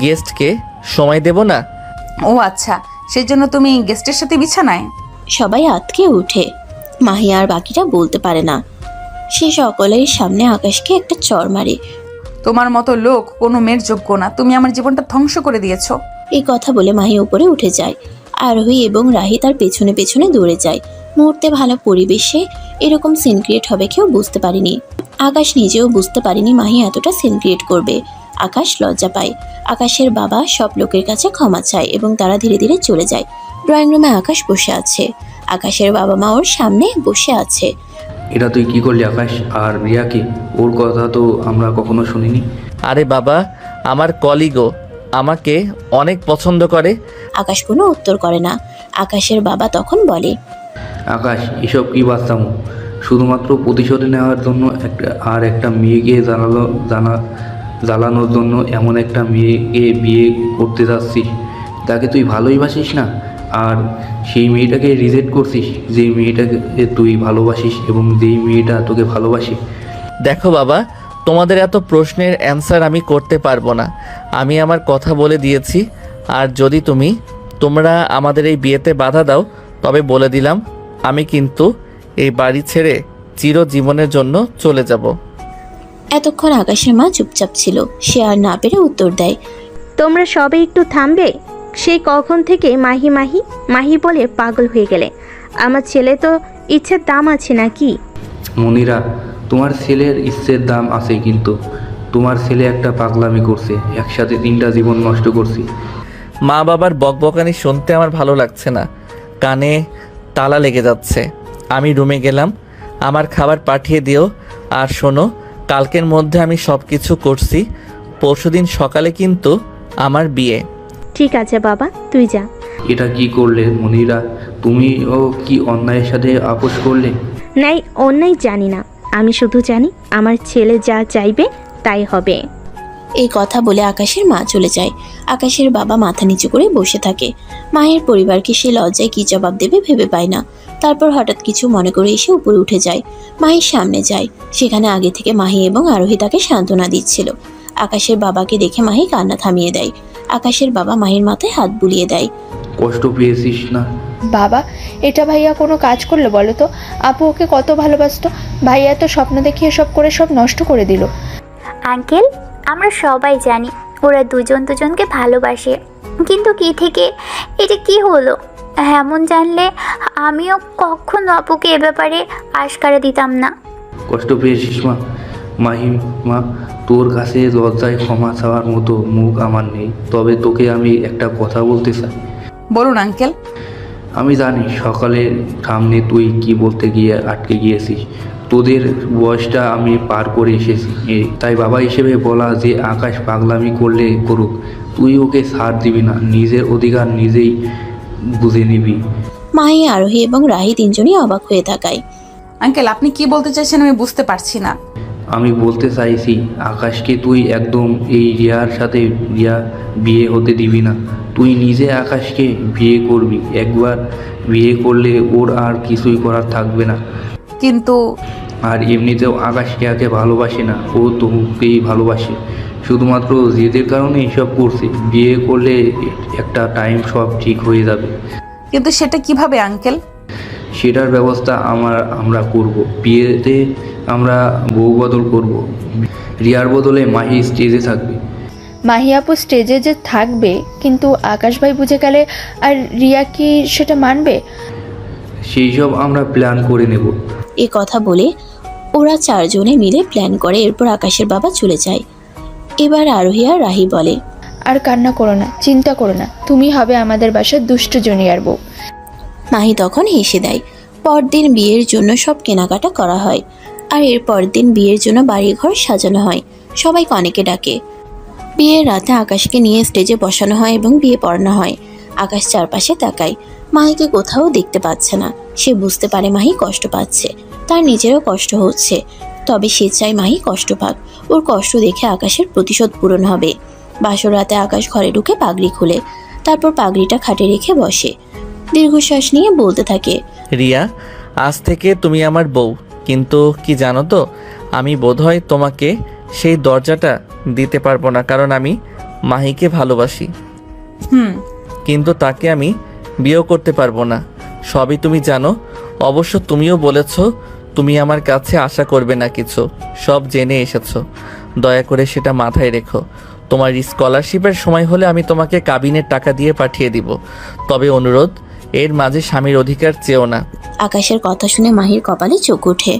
গেস্টকে সময় দেব না? ও আচ্ছা, সেই জন্য তুমি গেস্টের সাথে বিছানায়? সবাই আতকে উঠে। মাহি আর বাকিটা বলতে পারে না। সে সকলের সামনে আকাশকে একটা চড় মারে। তোমার মতো লোক কোনো মেয়ের যোগ্য না। তুমি আমার জীবনটা ধ্বংস করে দিয়েছো। এই কথা বলে মাহি উপরে উঠে যায়। আরোহী এবং রাহি তার পেছনে পেছনে দৌড়ে যায়। মুহূর্তে ভালো পরিবেশে এরকম সিন ক্রিয়েট হবে কেউ বুঝতে পারেনি। আকাশ নিজেও বুঝতে পারেনি মাহি এতটা সিন ক্রিয়েট করবে। আকাশ লজ্জা পায়। আকাশের বাবা সব লোকের কাছে ক্ষমা চায় এবং তারা ধীরে ধীরে চলে যায়। ড্রয়িং রুমে আকাশ বসে আছে। আকাশের বাবা মা ওর সামনে বসে আছে। এটা তুই কি করলি আকাশ? আর রিয়া কি? ওর কথা তো আমরা কখনো শুনিনি। আরে বাবা, আমার কলিগও আমাকে অনেক পছন্দ করে। আকাশ কোনো উত্তর করে না। আকাশের বাবা তখন বলে, আকাশ, এসব কি বাচ্চামো? শুধুমাত্র প্রতিশোধ নেওয়ার জন্য একটা মেয়েকে জ্বালানোর জন্য এমন একটা মেয়েকে বিয়ে করতে যাচ্ছিস, তাকে তুই ভালোই বাসিস না, আর সেই মেয়েটাকে রিজেক্ট করছিস, যেই মেয়েটাকে তুই ভালোবাসিস এবং যেই মেয়েটা তোকে ভালোবাসে। দেখো বাবা, তোমাদের এত প্রশ্নের অ্যান্সার আমি করতে পারবো না। আমি আমার কথা বলে দিয়েছি, আর যদি তোমরা আমাদের এই বিয়েতে বাধা দাও, তবে বলে দিলাম আমি কিন্তু এই বাড়ি ছেড়ে চিরজীবনের জন্য চলে যাব। এতক্ষণ আকাশের মা চুপচাপ ছিল। সে আর না পেরে উত্তর দেয়, তোমরা সবে একটু থামবে? সেই কখন থেকে মাহি মাহি মাহি বলে পাগল হয়ে গেলে? আমার ছেলে তো ইচ্ছের দাম আছে নাকি? মনিরা, তোমার ছেলের ইচ্ছের দাম আছে, কিন্তু তোমার ছেলে একটা পাগলামি করছে, একসাথে 3টা জীবন নষ্ট করছি। মা বাবার বকবকানি শুনতে আমার ভালো লাগছে না, কানে তালা লেগে যাচ্ছে। আমি রুমে গেলাম, আমার খাবার পাঠিয়ে দিও। আর শোনো, কালকের মধ্যে আমি সব কিছু করছি, পরশুদিন সকালে কিন্তু আমার বিয়ে। ঠিক আছে বাবা, তুই যা। এটা কি করলে মনিরা? তুমিও কি অন্যায়ের সাথে আপোষ করলে? নাই, অন্যায় জানি না, আমি শুধু জানি আমার ছেলে যা চাইবে তাই হবে। এই কথা বলে আকাশের মা চলে যায়। আকাশের বাবা মাথা নিচু করে বসে থাকে। মায়ের পরিবারকে সে লজ্জায় কি জবাব দেবে ভেবে পায় না। তারপর হঠাৎ কিছু মনে করে এসে উপরে উঠে যায়, মাহির সামনে যায়। সেখানে আগে থেকে মাহি এবং আরোহী তাকে সান্ত্বনা দিচ্ছিল। আকাশের বাবাকে দেখে মাহি কান্না থামিয়ে দেয়। আকাশের বাবা মাহির মাথায় হাত বুলিয়ে দেয়। কষ্ট পেয়েছিস না? বাবা, এটা ভাইয়া কোনো কাজ করলো বলো তো? আপু ওকে কত ভালোবাসতো, ভাইয়া তো স্বপ্ন দেখিয়ে সব করে সব নষ্ট করে দিল। আঙ্কেল, আমরা সবাই জানি ওরা দুজন দুজনকে ভালোবাসে, কিন্তু কি থেকে এটা কি হলো? এমন জানলে আমিও কখনো আপুকে এ ব্যাপারে আশকারা দিতাম না। কষ্ট পেয়েছিস মা? মাহিম মা, তোর কাছে লজ্জায় ক্ষমা চাওয়ার মতো মুখ আমার নেই, তবে তোকে আমি একটা কথা বলতে চাই। বলুন আঙ্কেল। আমি জানি সকালের সামনে তুই কি বলতে গিয়ে আটকে গিয়েছিস। তোদের বয়সটা আমি পার করে এসেছি, তাই বাবা হিসেবে বলা যে আকাশ পাগলামি করলে করুক, তুই ওকে ছাড় দিবি না, নিজের অধিকার নিজেই বুঝে নিবি। মাহি, আরোহী এবং রাহি তিনজনই অবাক হয়ে তাকায়। আঙ্কেল, আপনি কি বলতে চাইছেন আমি বুঝতে পারছি না। আমি বলতে চাইছি, আকাশকে তুই একদম এই রিয়ার সাথে বিয়ে হতে দিবি না। তুই নিজে আকাশকে বিয়ে করবি, একবার বিয়ে করলে ওর আর কিছুই করার থাকবে না। কিন্তু আর এমনিতেও আকাশ কেয়াকে ভালোবাসে না, ও তোকেই ভালোবাসে। শুধুমাত্র জেদের কারণে এসব করছে। বিয়ে করলে একটা টাইম সব ঠিক হয়ে যাবে। কিন্তু সেটা কিভাবে আঙ্কেল? সেটার ব্যবস্থা আমরা করব। বিয়েতে আমরা বউ বদল করব, রিয়ার বদলে মাহি স্টেজে থাকবে। মাহি আপু স্টেজে যে থাকবে, কিন্তু আকাশ ভাই বুঝে গেলে আর রিয়া কি সেটা মানবে? সেই সব আমরা প্ল্যান করে নেব। এ কথা বলে ওরা চারজনে মিলে প্ল্যান করে। এরপর আকাশের বাবা চলে যায়। এবার আরোহী আর রাহি বলে, আর কান্না করো না, চিন্তা করো না, তুমি হবে আমাদের বাসার দুষ্ট জুনিয়র বউ। মাহি তখন হেসে দেয়। পরদিন বিয়ের জন্য সব কেনাকাটা করা হয়। আর এর পরদিন বিয়ের জন্য বাড়িঘর সাজানো হয়, সবাই অনেকে ডাকে। বিয়ের রাতে আকাশকে নিয়ে স্টেজে বসানো হয় এবং বিয়ে পড়ানো হয়। আকাশ চারপাশে তাকায়, মাহিকে কোথাও দেখতে পাচ্ছে না। সে বুঝতে পারে মাহি কষ্ট পাচ্ছে, তার নিজেরও কষ্ট হচ্ছে, তবে সে চায় মাহি কষ্ট পাক। ওর কষ্ট দেখে আকাশের প্রতিশোধ পূরণ হবে। বাসর রাতে আকাশ ঘরে ঢুকে পাগড়ি খুলে, তারপর পাগড়িটা খাটে রেখে বসে। দীর্ঘশ্বাস নিয়ে বলতে থাকে, রিয়া, আজ থেকে তুমি আমার বউ। কিন্তু কি জানো তো, আমি বোধহয় তোমাকে সেই দরজাটা দিতে পারবো না, কারণ আমি মাহিকে ভালোবাসি। কিন্তু তাকে আমি বিয়েও করতে পারবো না, সবই তুমি জানো। অবশ্য তুমিও বলেছ তুমি আমার কাছে আশা করবে না কিছু, সব জেনে এসেছো। দয়া করে সেটা মাথায় রেখো। তোমার স্কলারশিপের সময় হলে আমি তোমাকে কাবিনের টাকা দিয়ে পাঠিয়ে দিব, তবে অনুরোধ, এর মাঝে স্বামীর অধিকার চেও না। আকাশের কথা শুনে মাহির কপালে চোখ ওঠে।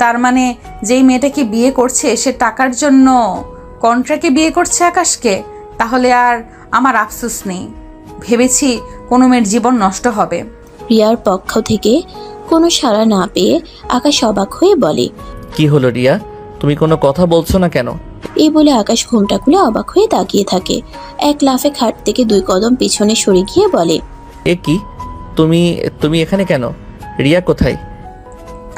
তার মানে যেই মেয়েটাকে বিয়ে করছে সে টাকার জন্য কন্ট্রাক্টে বিয়ে করছে আকাশকে? তাহলে আর আমার আফসোস নেই। ভেবেছি কোনো মেয়ের জীবন নষ্ট হবে। রিয়ার পক্ষ থেকে কোনো সাড়া না পেয়ে আকাশ অবাক হয়ে বলে, কি হলো রিয়া, তুমি কোনো কথা বলছো না কেন? এই বলে আকাশ ঘুমটা খুলে অবাক হয়ে তাকিয়ে থাকে। এক লাফে খাট থেকে 2 কদম পিছনে সরে গিয়ে বলে, এ কি, তুমি এখানে কেন? রিয়া কোথায়?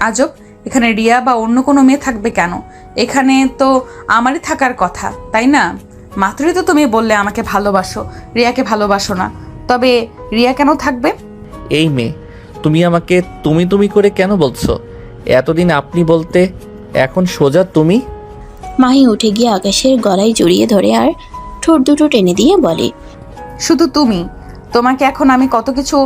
আজব, এখানে রিয়া বা অন্য কোনো মেয়ে থাকবে কেন? এখানে তো আমারই থাকার কথা, তাই না? মাত্রই তো তুমি বললে আমাকে ভালোবাসো, রিয়াকে ভালোবাসো না, তবে রিয়া কেন থাকবে? এই মেয়ে, তুমি আমাকে তুমি করে কেন বলছো? এতদিন আপনি বলতে, এখন সোজা তুমি। মাহি উঠে গিয়ে আকাশের গলায় জড়িয়ে ধরে আর ঠোঁট দুটো টেনে দিয়ে বলে, শুধু তুমি? তোমাকে এখন আমি কত কিছু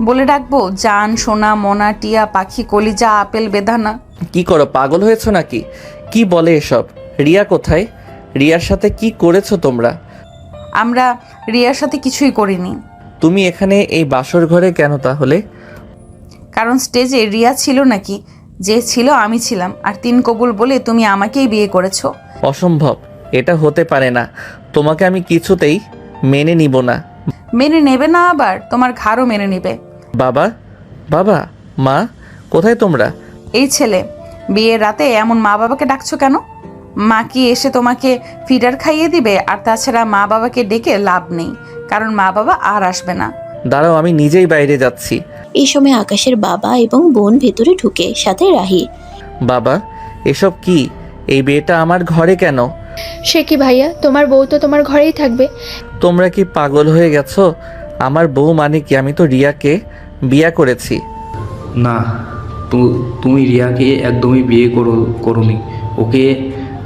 বলে ডাকবো, জান, সোনা, মোনা, টিয়া, পাখি, কলিজা, আপেল, বেদানা। কি করো, পাগল হয়েছো নাকি? কি বলে এসব? রিয়া কোথায়? রিয়ার সাথে কি করেছো তোমরা? আমরা রিয়ার সাথে কিছুই করিনি। তুমি এখানে এই বাসর ঘরে কেন তাহলে? কারণ স্টেজে রিয়া ছিল নাকি যে ছিল আমি ছিলাম, আর 3 কবুল বলে তুমি আমাকেই বিয়ে করেছো। অসম্ভব, এটা হতে পারে না। তোমাকে আমি কিছুতেই মেনে নিব না। মেনে নেবে না আবার? তোমার ঘাড়ও মেনে নেবে। বাবা, বাবা, মা, কোথায় তোমরা? এই ছেলে, বিয়ের রাতে এমন মা বাবাকে ডাকছো কেন? মা কি এসে তোমাকে ফিডার খাইয়ে দিবে? আর তাছাড়া মা বাবাকে ডেকে লাভ নেই, কারণ মা বাবা আর আসবে না। দাঁড়াও, আমি নিজেই বাইরে যাচ্ছি। এই সময় আকাশের বাবা এবং বোন ভেতরে ঢুকে, সাথে রাহি। বাবা, এসব কি? এই বিয়েটা আমার ঘরে কেন? সে কি ভাইয়া, তোমার বউ তো তোমার ঘরেই থাকবে। তোমরা কি পাগল হয়ে গেছো? আমার বউ মানে কি? আমি তো রিয়াকে বিয়ে করেছি। না, তুমি রিয়াকে একদমই বিয়ে করোনি। ওকে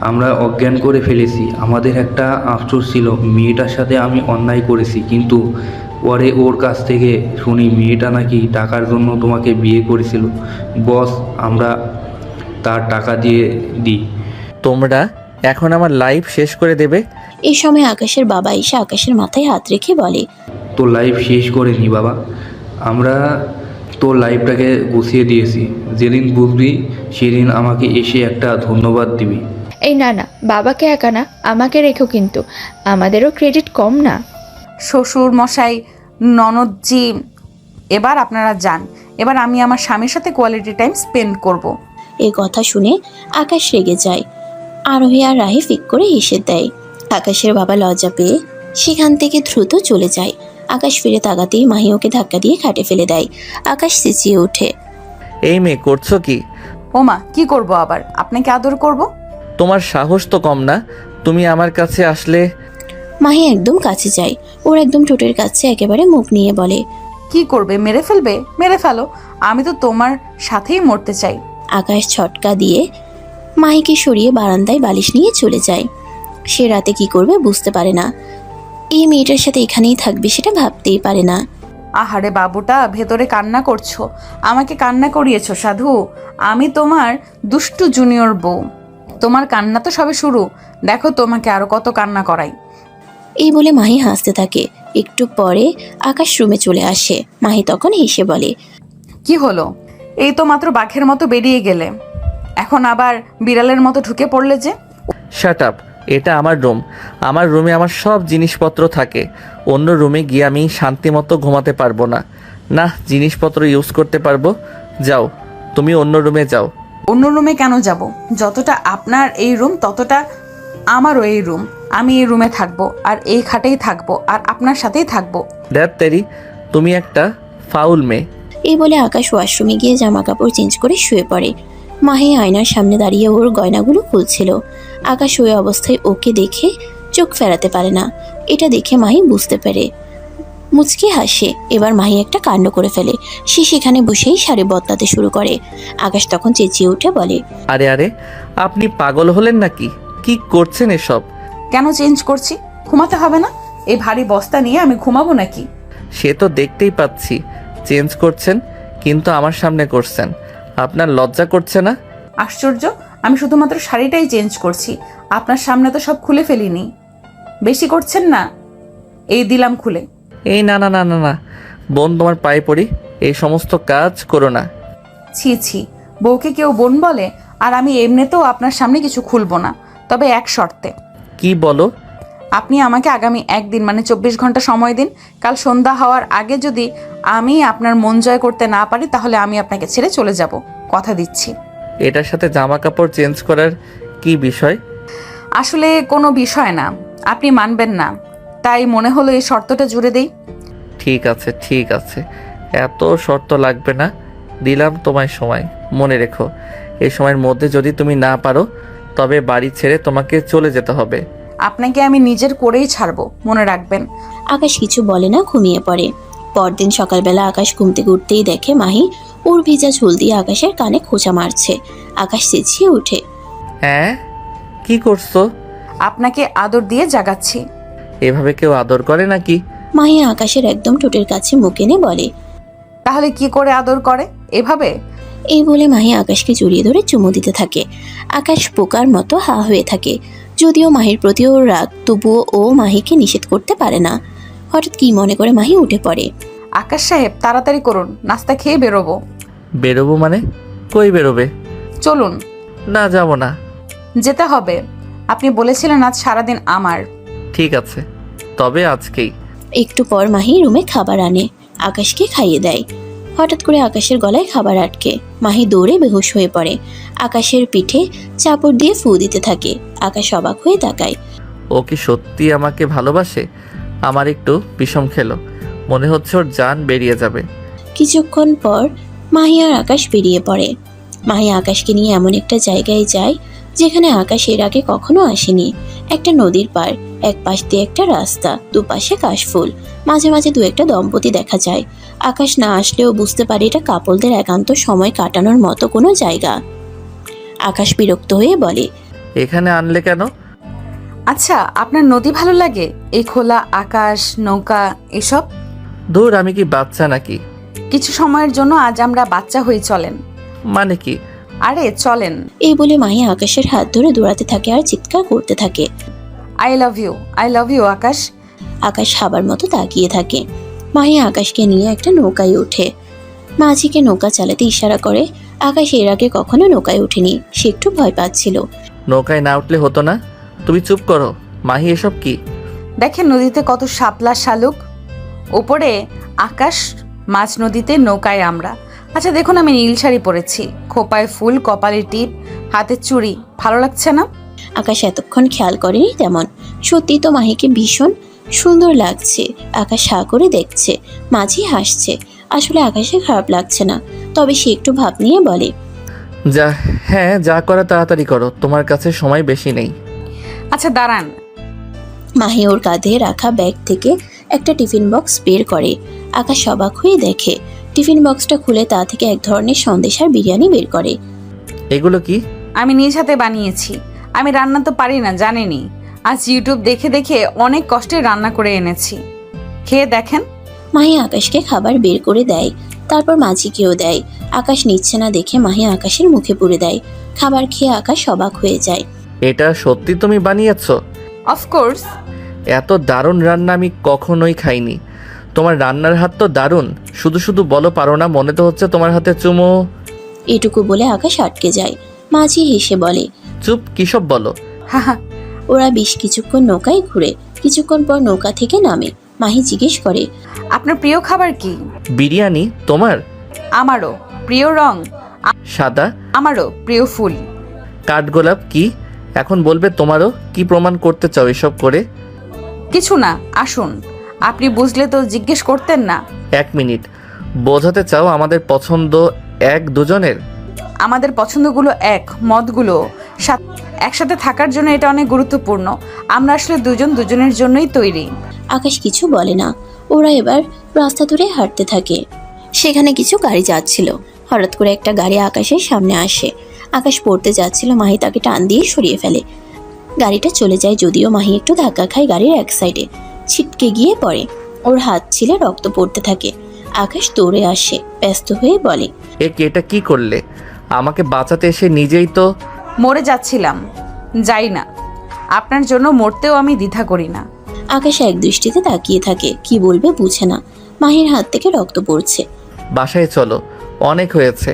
আমরা অজ্ঞান করে ফেলেছি। আমাদের একটা আফসোস ছিল, মেয়েটার সাথে আমি অন্যায় করেছি, কিন্তু পরে ওর কাছ থেকে শুনি মেয়েটা নাকি টাকার জন্য তোমাকে বিয়ে করেছিল। বস, আমরা তার টাকা দিয়ে দিই। তোমরা এখন আমার লাইফ শেষ করে দেবে? এই সময় আকাশের বাবা এসে আকাশের মাথায় হাত রেখে বলে, তোর লাইফ শেষ করে নি বাবা, আমরা তোর লাইফটাকে গুছিয়ে দিয়েছি। যেদিন বুঝবি সেদিন আমাকে এসে একটা ধন্যবাদ দিবি। এই না না, বাবাকে একা না, আমাকে রেখো কিন্তু, আমাদেরও ক্রেডিট কম না। শ্বশুর মশাই, ননদজি, এবার আপনারা যান। এবার আমি আমার স্বামীর সাথে কোয়ালিটি টাইম স্পেন্ড করব। এই কথা শুনে আকাশ রেগে যায়। আরোহী আর রাহি ফিক করে হেসে দেয়। আকাশের বাবা লজ্জা পেয়ে সেখান থেকে দ্রুত চলে যায়। আকাশ ফিরে তাকাতেই মাহি ওকে ধাক্কা দিয়ে খাটে ফেলে দেয়। আকাশ চেঁচিয়ে ওঠে, এই মেয়ে, করছো কি? ওমা, কি করব আবার? আপনাকে আদর করব? তোমার সাহস তো কম না? তুমি আমার কাছে আসলে। মাহি একদম কাছে যায়, ওর একদম ঠোঁটের কাছে একেবারে মুখ নিয়ে বলে, কি করবে? মেরে ফেলবে? মেরে ফেলো, আমি তো তোমার সাথেই মরতে চাই। আকাশ ছটকা দিয়ে মাহিকে সরিয়ে বারান্দায় বালিশ নিয়ে চলে যায়। সে রাতে কি করবে বুঝতে পারে না। এই মেয়েটার সাথে এখানেই থাকবে সেটা ভাবতেই পারে না। আহারে বাবুটা, ভেতরে কান্না করছো, আমাকে কান্না করিয়েছো সাধু। আমি তোমার দুষ্টু জুনিয়র বউ। তোমার কান্না তো সবে শুরু, দেখো তোমাকে আরো কত কান্না করাই। এই বলে মাহি হাসতে থাকে। একটু পরে আকাশ রুমে চলে আসে। মাহি তখন হেসে বলে, কি হলো? এই তো মাত্র বাঘের মতো বেরিয়ে গেলে, এখন আবার বিড়ালের মতো ঢুকে পড়লে যে? শাট আপ, এটা আমার রুম। আমার রুমে আমার সব জিনিসপত্র থাকে। অন্য রুমে গিয়ে আমি শান্তিমতো ঘুমাতে পারবো না। না, জিনিসপত্র ইউজ করতে পারবো। যাও, তুমি অন্য রুমে যাও। অন্য রুমে কেন যাব? যতটা আপনার এই রুম ততটা আমারও এই রুম। আমি এই রুমে থাকবো, আর এই খাটেই থাকবো, আর আপনার সাথেই থাকবো। দ্যাট তেরি, তুমি একটা ফাউল মেয়ে। এই বলে আকাশ ওয়াশরুমে গিয়ে জামা কাপড় চেঞ্জ করে শুয়ে পড়ে। মাহি আয়নার সামনে দাঁড়িয়ে ওর গয়নাগুলো খুলছিল। আকাশ ওই অবস্থায় ওকে দেখে চোখ ফেরাতে পারে না। এটা দেখে মাহি বুঝতে পারে, মুচকি হাসে। এবার মাহি একটা কাণ্ড করে ফেলে। সে সেখানে বসেই শাড়ি বদলাতে শুরু করে। আকাশ তখন চেঁচিয়ে উঠে বলে, আরে আরে, আপনি পাগল হলেন নাকি? কি করছেন এসব? কেন চেঞ্জ করছি? ঘুমাতে হবে না? এই ভারী বস্তা নিয়ে আমি ঘুমাবো নাকি? সে তো দেখতেই পাচ্ছি চেঞ্জ করছেন, কিন্তু আমার সামনে করছেন। আপনার লজ্জা করছে না? আশ্চর্য, আমি শুধুমাত্র শাড়িটাই চেঞ্জ করছি, আপনার সামনে তো সব খুলে ফেলিনি। বেশি করছেন না? এই দিলাম খুলে। এই না না না না না, বোন, তোমার পায়ে পড়ি, এই সমস্ত কাজ করো না। ছি ছি, বউকে কেউ বোন বলে? আর আমি এমনিতেও আপনার সামনে কিছু খুলবো না, তবে এক শর্তে। কি বলো? আপনি আমাকে আগামী একদিন মানে 24 ঘন্টা সময় দিন। কাল সন্ধ্যা হওয়ার আগে যদি আমি আপনার মন জয় করতে না পারি, তাহলে আমি আপনাকে ছেড়ে চলে যাব, কথা দিচ্ছি। এটার সাথে জামা কাপড় চেঞ্জ করার কি বিষয়? আসলে কোনো বিষয় না, আপনি মানবেন না, তাই মনে হলো এই শর্তটা জুড়ে দেই। ঠিক আছে ঠিক আছে, এত শর্ত লাগবে না, দিলাম তোমায় সময়। মনে রেখো, এই সময়ের মধ্যে যদি তুমি না পারো, তবে বাড়ি ছেড়ে তোমাকে চলে যেতে হবে। আপনাকে আমি নিজের করেই ছাড়বো, মনে রাখবেন। আকাশ কিছু বলে না, ঘুমিয়ে পড়ে। পরদিন সকালবেলা আকাশ ঘুম থেকে উঠতেই দেখে মাহি ওর ভিজা চুল দিয়ে আকাশের কানে খোঁচা মারছে। আকাশ চেঁচিয়ে উঠে, হ্যাঁ, কি করছো? আপনাকে আদর দিয়ে জাগাচ্ছি। এভাবে কেউ আদর করে নাকি? মাহি আকাশের একদম ঠোঁটের কাছে মুখ এনে বলে, তাহলে কি করে আদর করে? এভাবে? এই বলে মাহি আকাশকে জড়িয়ে ধরে চুমু দিতে থাকে। আকাশ পোকার মতো হা হয়ে থাকে। যদিও মাহির প্রতি ওর রাগ, তবুও ও মাহিকে নিষেধ করতে পারে না। হঠাৎ কি মনে করে মাহি উঠে পড়ে। আকাশ সাহেব, তাড়াতাড়ি করুন, নাস্তা খেয়ে বেরোবো। বেরোবো মানে? কই বেরোবে? চলুন। না, যাব না। যেতে হবে, আপনি বলেছিলেন আজ সারাদিন আমার। ঠিক আছে, তবে আজকেই। একটু পর মাহি রুমে খাবার আনে, আকাশকে খাইয়ে দেয়। হঠাৎ করে আকাশের গলায় খাবার আটকে মাহি দৌড়ে বেহুশ হয়ে পড়ে। আকাশের পিঠে চাপড় দিয়ে ফু দিতে থাকে। আকাশ অবাক হয়ে তাকায়। ও কি সত্যি আমাকে ভালোবাসে? আমার একটু বিষম খেলো, মনে হচ্ছে ওর জান বেরিয়ে যাবে। কিছুক্ষণ পর মাহি আর আকাশ বেরিয়ে পড়ে। মাহি আকাশকে নিয়ে এমন একটা জায়গায় যায় যেখানে আকাশ এর আগে কখনো আসেনি। একটা নদীর পার, এক পাশ দিয়ে একটা রাস্তা, দুপাশে কাশফুল, মাঝে মাঝে দু একটা দম্পতি দেখা যায়। আকাশ না আসলেও বুঝতে পারে এটা কাপলদের একান্ত সময় কাটানোর মতো কোনো জায়গা। আকাশ বিরক্ত হয়ে বলে, এখানে আনলে কেন? আচ্ছা, আপনার নদী ভালো লাগে? এই খোলা আকাশ, নৌকা এসব? দূর, আমি কি বাচ্চা নাকি? কিছু সময়ের জন্য আজ আমরা বাচ্চা হয়ে চলেন। মানে কি? আরে চলেন। এই বলে মাহি আকাশের হাত ধরে দৌড়াতে থাকে আর চিৎকার করতে থাকে। আই লাভ ইউ আকাশ। আকাশ হাবার মতো তাকিয়ে থাকে। মাহি আকাশকে নিয়ে একটা নৌকায় ওঠে। মাঝিকে নৌকা চালাতে ইশারা করে। আকাশ এর আগে কখনো নৌকায় ওঠেনি, সে একটু ভয় পাচ্ছিল। নৌকায় না উঠলে হতো না? তুমি চুপ করো মাহি, এসব কি? দেখেন নদীতে কত শাপলা শালুক, ওপরে আকাশ, মাঝ নদীতে নৌকায় আমরা। আচ্ছা দেখুন, আমি নীল শাড়ি পরেছি, খোপায় ফুল, কপালে টিপ, হাতে চুড়ি, ভালো লাগছে না? আকাশ এতক্ষণ খেয়াল করেনি তেমন। সত্যি তো মাহিকে ভীষণ সুন্দর লাগছে। আকাশ হা করে দেখছে, মাঝি হাসছে। আসলে আকাশে খারাপ লাগছে না, তবে সে একটু ভাব নিয়ে বলে, হ্যাঁ, যা করা তাড়াতাড়ি করো, তোমার কাছে সময় বেশি নেই। আচ্ছা দাঁড়ান। মাহি ওর কাঁধে রাখা ব্যাগ থেকে একটা টিফিন বক্স বের করে। আকাশ অবাক হয়ে দেখে টিফিন বক্সটা খুলে তা থেকে এক ধরনের সন্দেশ আর বিরিয়ানি বের করে। এগুলো কি? আমি নিজ হাতে বানিয়েছি। আমি রান্না তো পারি না, জানেনি। আজ ইউটিউব দেখে দেখে অনেক কষ্টে রান্না করে এনেছি, খেয়ে দেখেন। মাহি আকাশকে খাবার বের করে দেয়, তারপর মাঝিকেও দেয়। আকাশ নিচ্ছে না দেখে মাহি আকাশের মুখে পুরে দেয়। খাবার খেয়ে আকাশ অবাক হয়ে যায়। এটা সত্যি তুমি বানিয়েছো? অফকোর্স। এত দারুণ রান্না আমি কখনোই খাইনি। তোমার রান্নার হাত তো দারুণ, শুধু শুধু বলো পারো না, মনে তো হচ্ছে তোমার হাতে চুমো। এটুকু বলে আকাশ আটকে যায়। মাঝি হেসে বলে, চুপ, কিসব বলো? হা। ওরা বেশ কিছুক্ষণ নৌকায় ঘুরে। কিছুক্ষণ পর নৌকা থেকে নামে। মাহি জিজ্ঞেস করে, আপনার প্রিয় খাবার কি? বিরিয়ানি। তোমার? আমারও। প্রিয় রং? সাদা। আমারও। প্রিয় ফুল? কাঠগোলাপ। কি এখন বলবে? তোমারও কি প্রমাণ করতে চাও এসব করে? কিছু না, আসুন। আপনি বুঝলে তো জিজ্ঞেস করতেন না। 1 মিনিট, বোঝাতে চাও আমাদের পছন্দ এক দুজনের? আমাদের পছন্দগুলো এক, মতগুলো একসাথে থাকার জন্য এটা অনেক গুরুত্বপূর্ণ। আমরা আসলে দুজন দুজনের জন্যই তৈরি। আকাশ কিছু বলে না। ওরা এবার রাস্তা ধরে হাঁটতে থাকে। সেখানে কিছু গাড়ি যাচ্ছিল। হঠাৎ করে একটা গাড়ি আকাশের সামনে আসে। আকাশ পড়তে যাচ্ছিল, মাহি তাকে টান দিয়ে সরিয়ে ফেলে। গাড়িটা চলে যায়, যদিও মাহি একটু ধাক্কা খায় গাড়ির এক সাইডে, ছিটকে গিয়ে পড়ে। ওর হাত ছিলে রক্ত পড়তে থাকে। আকাশ দৌড়ে আসে, ব্যস্ত হয়ে বলে, এটা কি করলে? আমাকে বাঁচাতে এসে নিজেই তো মরে যাচ্ছিলাম। যাই না, আপনার জন্য মরতেও আমি দ্বিধা করি না। আকাশ এক দৃষ্টিতে তাকিয়ে থাকে, কি বলবে বুঝে না। মাহির হাত থেকে রক্ত পড়ছে। বাসায় চলো, অনেক হয়েছে।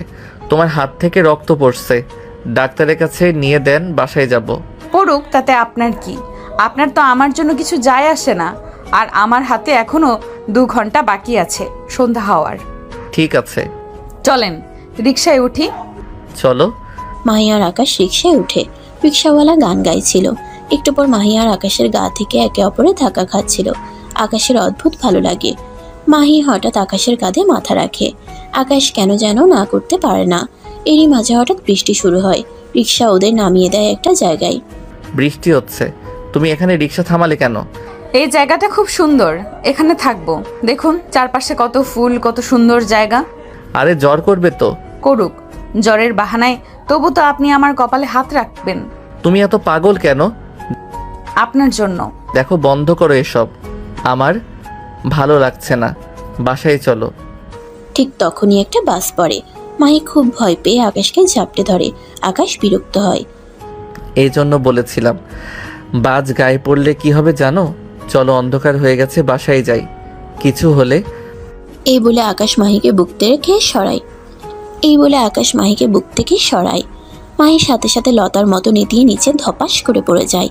তোমার হাত থেকে রক্ত পড়ছে, ডাক্তারের কাছে নিয়ে দেন, বাসায় যাব। পড়ুক, তাতে আপনার কি? আপনার তো আমার জন্য কিছু যায় আসে না। আর আমার হাতে এখনো 2 ঘন্টা বাকি আছে সন্ধ্যা হওয়ার। ঠিক আছে, চলেন রিকশায় উঠি। চলো। মাহি আর আকাশ রিকশায় উঠে। রিকশাওয়ালা গান গাইছিল। একটু পর মাহি আর আকাশের গা থেকে একে অপরে ধাক্কা খাচ্ছিল। আকাশের অদ্ভুত ভালো লাগে। মাহি হঠাৎ আকাশের কাঁধে মাথা রাখে। আকাশ কেন যেন না করতে পারে না। এরই মাঝে হঠাৎ বৃষ্টি শুরু হয়। রিকশা ওদের নামিয়ে দেয় একটা জায়গায়। বৃষ্টি হচ্ছে, তুমি এখানে রিকশা থামালে কেন? এই জায়গাটা খুব সুন্দর, এখানে থাকবো। দেখুন চারপাশে কত ফুল, কত সুন্দর জায়গা। আরে জ্বর করবে তো। করুক, জ্বরের বাহানায় তবু তো আপনি আমার কপালে হাত রাখবেন। তুমি এত পাগল কেন? আপনার জন্য। দেখো, বন্ধ করো এসব, আমার ভালো লাগছে না, বাসায় চলো। ঠিক তখনই একটা বাস পড়ে। মাহি খুব ভয় পেয়ে আকাশকে ঝাপটে ধরে। আকাশ বিরক্ত হয়। এই জন্য বলেছিলাম, বাজ গায়ে পড়লে কি হবে জানো? চলো, অন্ধকার হয়ে গেছে, বাসায় যাই, কিছু হলে। এই বলে আকাশ মাহিকে বুক থেকে সরায়। মাহির সাথে সাথে লতার মতো নেতিয়ে নিচে ধপাস করে পড়ে যায়।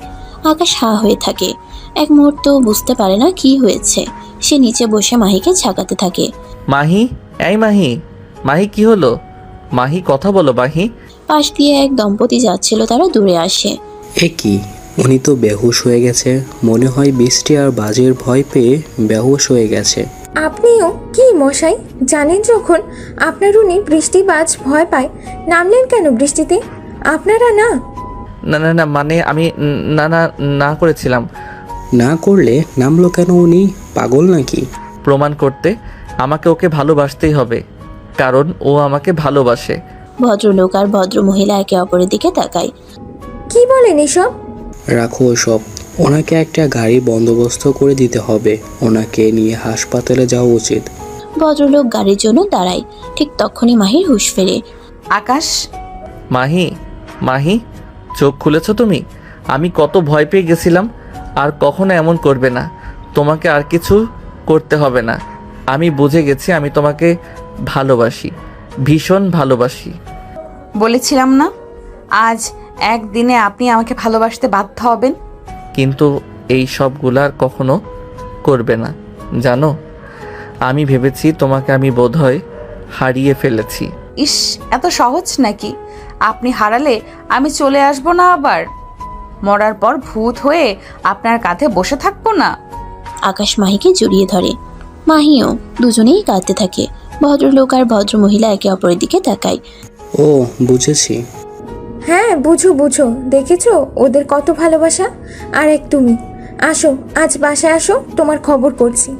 আকাশ হা হয়ে থাকে, এক মুহূর্ত বুঝতে পারে না কি হয়েছে। সে নিচে বসে মাহিকে ঝাঁকাতে থাকে। মাহি, এই মাহি, মাহি কি হলো? মাহি কথা বলো মাহি। পাশ দিয়ে এক দম্পতি যাচ্ছিল, তারা দূরে আসে। এ কি, উনি তো বেহুশ হয়ে গেছে। মনে হয় বৃষ্টি আর বাজের ভয় পেয়ে বেহুশ হয়ে গেছে। আপনিও কি মশাই, জানেন যখন আপনার উনি বৃষ্টি বাজ ভয় পায়, নামলেন কেন বৃষ্টিতে? আপনারা না? না না না, মানে আমি না না না করেছিলাম। না করলে নামলো কেন উনি? পাগল নাকি? প্রমাণ করতে আমাকে ওকে ভালোবাসতেই হবে, কারণ ও আমাকে ভালোবাসে। ভদ্রলোক আর ভদ্র মহিলা একে অপরের দিকে তাকায়। কি বলেন এসব? রাখো সব, ওনাকে একটা গাড়ি বন্দোবস্ত করে দিতে হবে। ওনাকে নিয়ে হাসপাতালে যাওয়া উচিত। ভদ্রলোক গাড়ির জন্য দাঁড়ায়, ঠিক তখনই মাহির হুঁশ ফেরে। আকাশ, মাহি, মাহি, চোখ খুলেছো তুমি? আমি কত ভয় পেয়ে গেছিলাম। আর কখনো এমন করবে না, তোমাকে আর কিছু করতে হবে না। আমি বুঝে গেছি আমি তোমাকে ভালোবাসি, ভীষণ ভালোবাসি। বলেছিলাম না আজ একদিনে আপনি আমাকে ভালোবাসতে বাধ্য হবেন। কিন্তু এই সবগুলা আর কখনো করবে না, জানো? আমি ভেবেছি তোমাকে আমি বোধহয় হারিয়ে ফেলেছি। ইস, এত সহজ নাকি? আপনি হারালে আমি চলে আসবো না আবার? মরার পর ভূত হয়ে আপনার কাঁধে বসে থাকবো না? আকাশ মাহিকে জড়িয়ে ধরে, মাহিও। দুজনেই কাঁদতে থাকে। ভদ্রলোক আর ভদ্র মহিলা একে অপরের দিকে তাকায়। ও, বুঝেছি। হ্যাঁ, বুঝো বুঝো, দেখেছো ওদের কত ভালোবাসা। আর এক তুমি আসো, আজ বাসায় আসো, তোমার খবর করছি।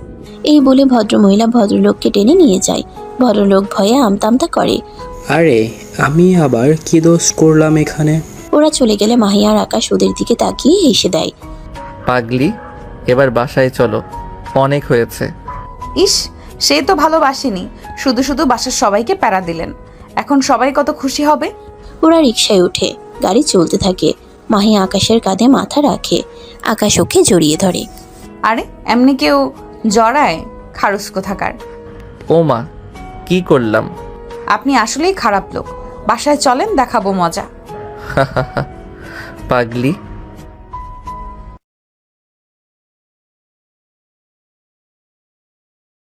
এই বলে ভদ্র মহিলা ভদ্রলোককে টেনে নিয়ে যায়। ভদ্রলোক ভয়ে আমতা করে। আরে, আমি আবার কি দোষ করলাম এখানে? ওরা চলে গেলে মাহি আর আকাশ ওদের দিকে তাকিয়ে হেসে দেয়। পাগলি, এবার বাসায় চলো, অনেক হয়েছে। ইস, সে তো ভালোবাসেনি, শুধু শুধু বাসার সবাইকে প্যারা দিলেন। এখন সবাই কত খুশি হবে। ওরা রিকশায় ওঠে, গাড়ি চলতে থাকে। মাহি আকাশের কাঁধে মাথা রাখে, আকাশ ওকে জড়িয়ে ধরে। আরে এমনি কেউ জড়ায়? খারুস কোথাকার। ও মা, কি করলাম? আপনি আসলেই খারাপ লোক। বাসায় চলেন, দেখাবো মজা। পাগলি,